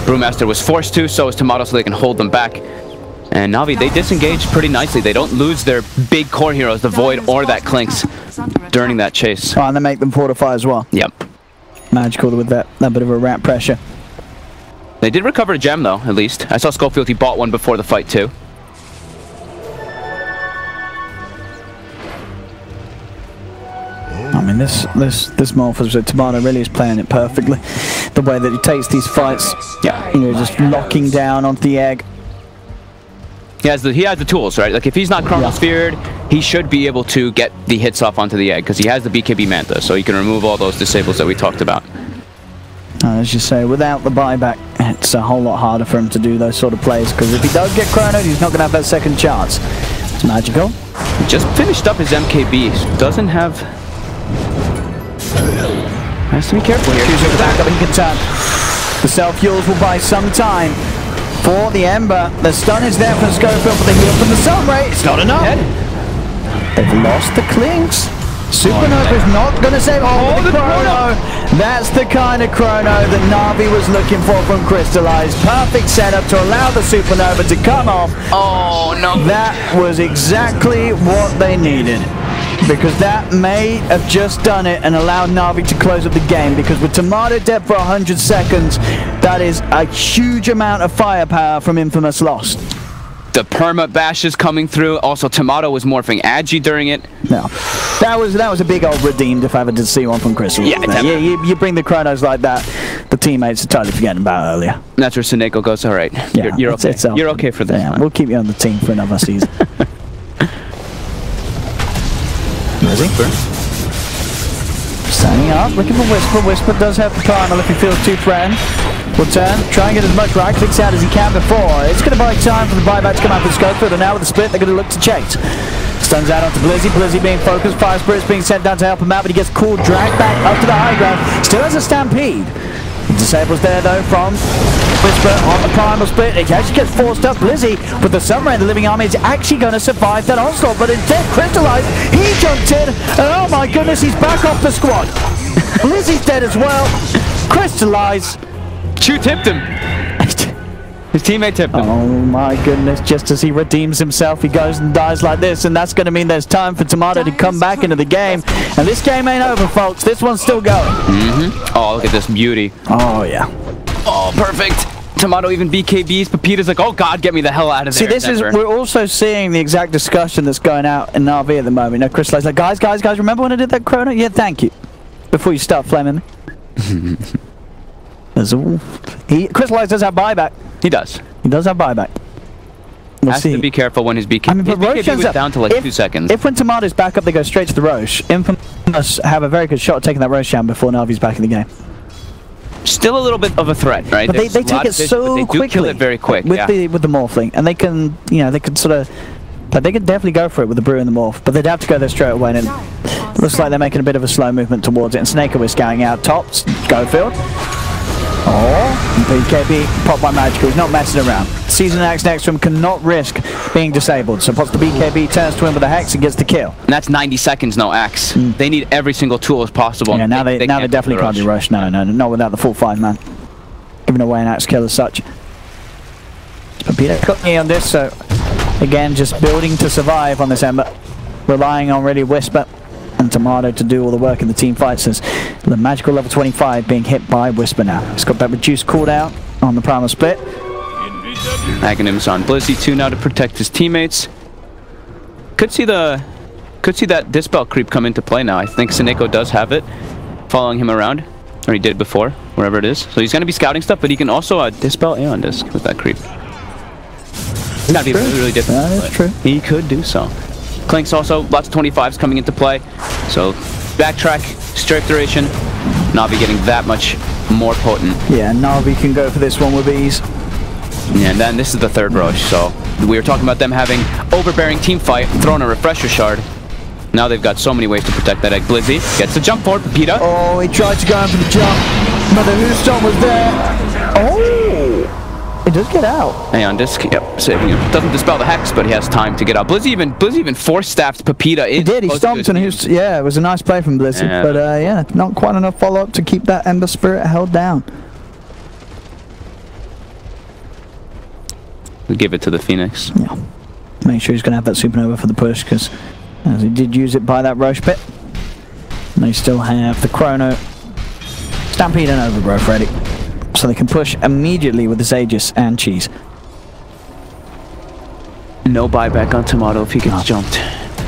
Brewmaster was forced to, so is Tomato, so they can hold them back. And Navi, they disengage pretty nicely. They don't lose their big core heroes, the Void or that Clinks, during that chase. Oh, and they make them fortify as well. Yep. Magical with that bit of a ramp pressure. They did recover a gem though, at least. I saw Schofield, he bought one before the fight too. I mean, this Morphos with Tomato really is playing it perfectly. The way that he takes these fights, yeah, you know, just locking down onto the egg. He has the tools, right? Like if he's not chronosphered, he should be able to get the hits off onto the egg because he has the BKB Manta, so he can remove all those disables that we talked about. As you say, without the buyback, it's a whole lot harder for him to do those sort of plays, because if he does get chronoed, he's not going to have that second chance. It's magical. He just finished up his MKB. Doesn't have... Has to be careful here. Choosing the backup, he can turn. The self-fuels will buy some time for the Ember. The stun is there for Schofield, but the heal from the Sun Ray, it's not enough. They've lost the Clinks. Supernova is not going to save. Oh, the chrono! That's the kind of chrono that Navi was looking for from Crystallized. Perfect setup to allow the Supernova to come off. Oh, no. That was exactly what they needed. Because that may have just done it and allowed Navi to close up the game. Because with Tomato dead for 100 seconds, that is a huge amount of firepower from Infamous lost. The perma bash is coming through. Also, Tomato was morphing Agi during it. No, that was a big old redeemed if I ever did see one from Crystal. Yeah, you bring the chronos like that, the teammates are totally forgetting about earlier. That's where Seneko goes. All right, yeah, you're okay. You're okay for this. Yeah, we'll keep you on the team for another season. Whisper. Standing up, looking for Whisper. Whisper does have the primal if he feels too threatened. Will turn, try and get as much right clicks out as he can before. It's going to buy time for the buyback to come out for Schofield, and now with the split, they're going to look to chase. Stuns out onto Blizzy. Blizzy being focused. Fire Spirit's being sent down to help him out, but he gets cool, dragged back up to the high ground. Still has a stampede. The disables there though from Whisper on the primal split. He actually gets forced up. Blizzy with the Submarine, the living army, is actually going to survive that onslaught, but instead Crystallized, he jumped in, and oh my goodness, he's back off the squad. Blizzy's dead as well. Crystallized. Chu tipped him. His teammate tipped him. Oh my goodness, just as he redeems himself, he goes and dies like this, and that's going to mean there's time for Tomato to come back into the game. And this game ain't over, folks. This one's still going. Oh, look at this beauty. Oh, yeah. Oh, perfect. Tomato even BKBs. Pepita's like, oh god, get me the hell out of there. See, this is, we're also seeing the exact discussion that's going out in Navi at the moment. You know, Crystallized like, guys, remember when I did that chrono? Yeah, thank you. Before you start flaming me. Crystallized does have buyback. He does. He does have buyback. We'll Has see. to be careful when his BKB, I mean, but his BKB was down to like 2 seconds. If when Tomato's back up, they go straight to the Roche. Infamous have a very good shot at taking that Roche down before Navi's back in the game. Still a little bit of a threat, right? But they take it so quickly. They do kill it very quick. With the morphling, and they can, you know, they can sort of, but they can definitely go for it with the brew and the morph. But they'd have to go there straight away, and it looks like they're making a bit of a slow movement towards it. And Snake is scouting out tops. Schofield. Oh, BKB popped by Magical. He's not messing around. Season Axe next to him cannot risk being disabled. So pops the BKB, turns to him with a Hex and gets the kill. And that's 90 seconds, no Axe. They need every single tool as possible. Yeah, now they definitely can't do Rush. No, not without the full 5-man. Giving away an Axe kill as such. Pepita got me on this, so again, just building to survive on this Ember. Relying on really Whisper and Tomato to do all the work in the team fights, as the magical level 25 being hit by Whisper now. He's got that reduced cooldown on the primal split. Aghanim's on Blizzy 2 now to protect his teammates. Could see that Dispel creep come into play now. I think Seneko does have it following him around, or he did before, wherever it is. So he's going to be scouting stuff, but he can also Dispel Aeon Disc with that creep. It's got to be really difficult. That is true. He could do so. Clink's also, lots of 25s coming into play. So, backtrack, strike duration, Navi getting that much more potent. Yeah, Navi can go for this one with ease. Yeah, and then this is the third rush, so we were talking about them having overbearing team fight, throwing a refresher shard. Now they've got so many ways to protect that egg. Blizzy gets the jump forward, Pepita. Oh, he tried to go in for the jump, but the Houston was there. Oh! It does get out. Aeon Disc, yep, saving him. Doesn't dispel the Hex, but he has time to get out. Blizzy even force-staffed Pepita. He did, he stomped and yeah, it was a nice play from Blizzy. Yeah. But yeah, not quite enough follow-up to keep that Ember Spirit held down. We give it to the Phoenix. Yeah. Make sure he's going to have that Supernova for the push, because as he did use it by that Roche pit. And they still have the Chrono, Stampede and Overgrowth ready. So they can push immediately with this Aegis and Cheese. No buyback on Tomato if he gets jumped.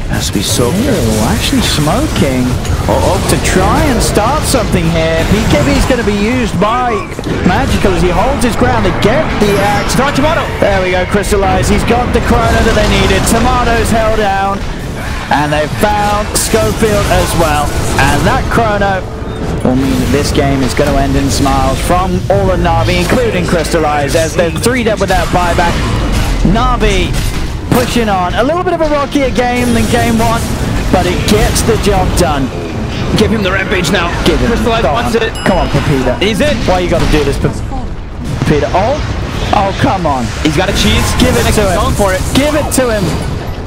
Has to be so careful. Actually smoking. To try and start something here. BKB is going to be used by Magical as he holds his ground to get the Axe. Tomato! There we go, Crystallized. He's got the Chrono that they needed. Tomato's held down. And they found Schofield as well. And that chrono will mean that this game is going to end in smiles from all of Navi, including Crystallize, as they're 3 dead without buyback. Navi pushing on. A little bit of a rockier game than game 1, but it gets the job done. Give him the rampage now. Give him. Crystallize wants it. Come on, Pepita. He's in. Why you got to do this, Pepita? Oh, come on. He's got a cheese. Give it to him. Going for it. Give it to him.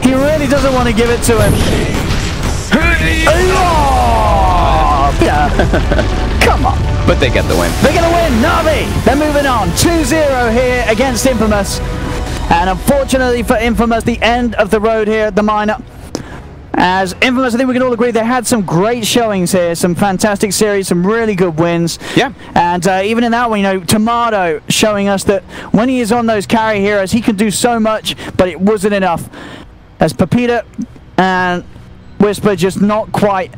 He really doesn't want to give it to him. Oh, yeah. Come on. But they get the win. They're going to win. Navi. They're moving on. 2-0 here against Infamous. And unfortunately for Infamous, the end of the road here at the minor. As Infamous, I think we can all agree they had some great showings here, some fantastic series, some really good wins. Yeah. And even in that one, you know, Tomato showing us that when he is on those carry heroes, he can do so much, but it wasn't enough. As Pepita and Whisper just not quite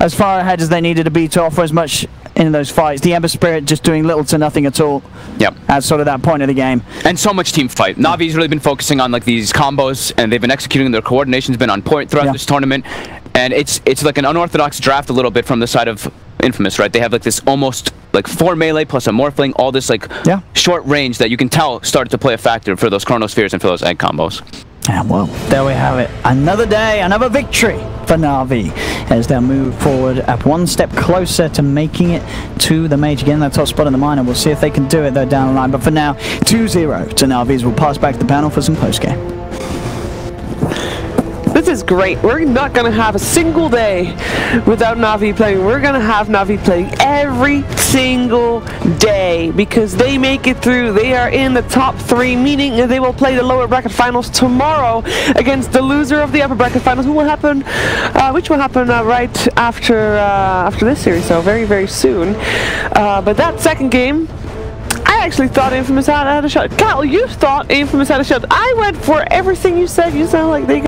as far ahead as they needed to be to offer as much in those fights. The Ember Spirit just doing little to nothing at all. Yep. At sort of that point of the game. And so much team fight. Navi's really been focusing on like these combos, and they've been executing. Their coordination's been on point throughout this tournament. And it's like an unorthodox draft a little bit from the side of Infamous, right? They have like this almost like 4 melee plus a morphling, all this like short range that you can tell started to play a factor for those Chronospheres and for those egg combos. And well, there we have it. Another day, another victory for Navi as they'll move forward up 1 step closer to making it to the Major. Again, that top spot in the minor. We'll see if they can do it though down the line. But for now, 2-0 to Navi's. We'll pass back the panel for some post-game. This is great. We're not going to have a single day without Navi playing. We're going to have Navi playing every single day because they make it through. They are in the top 3, meaning they will play the lower bracket finals tomorrow against the loser of the upper bracket finals, which will happen right after this series, so very, very soon. But that second game, I actually thought Infamous had a shot. Cal, you thought Infamous had a shot. I went for everything you said. You sound like they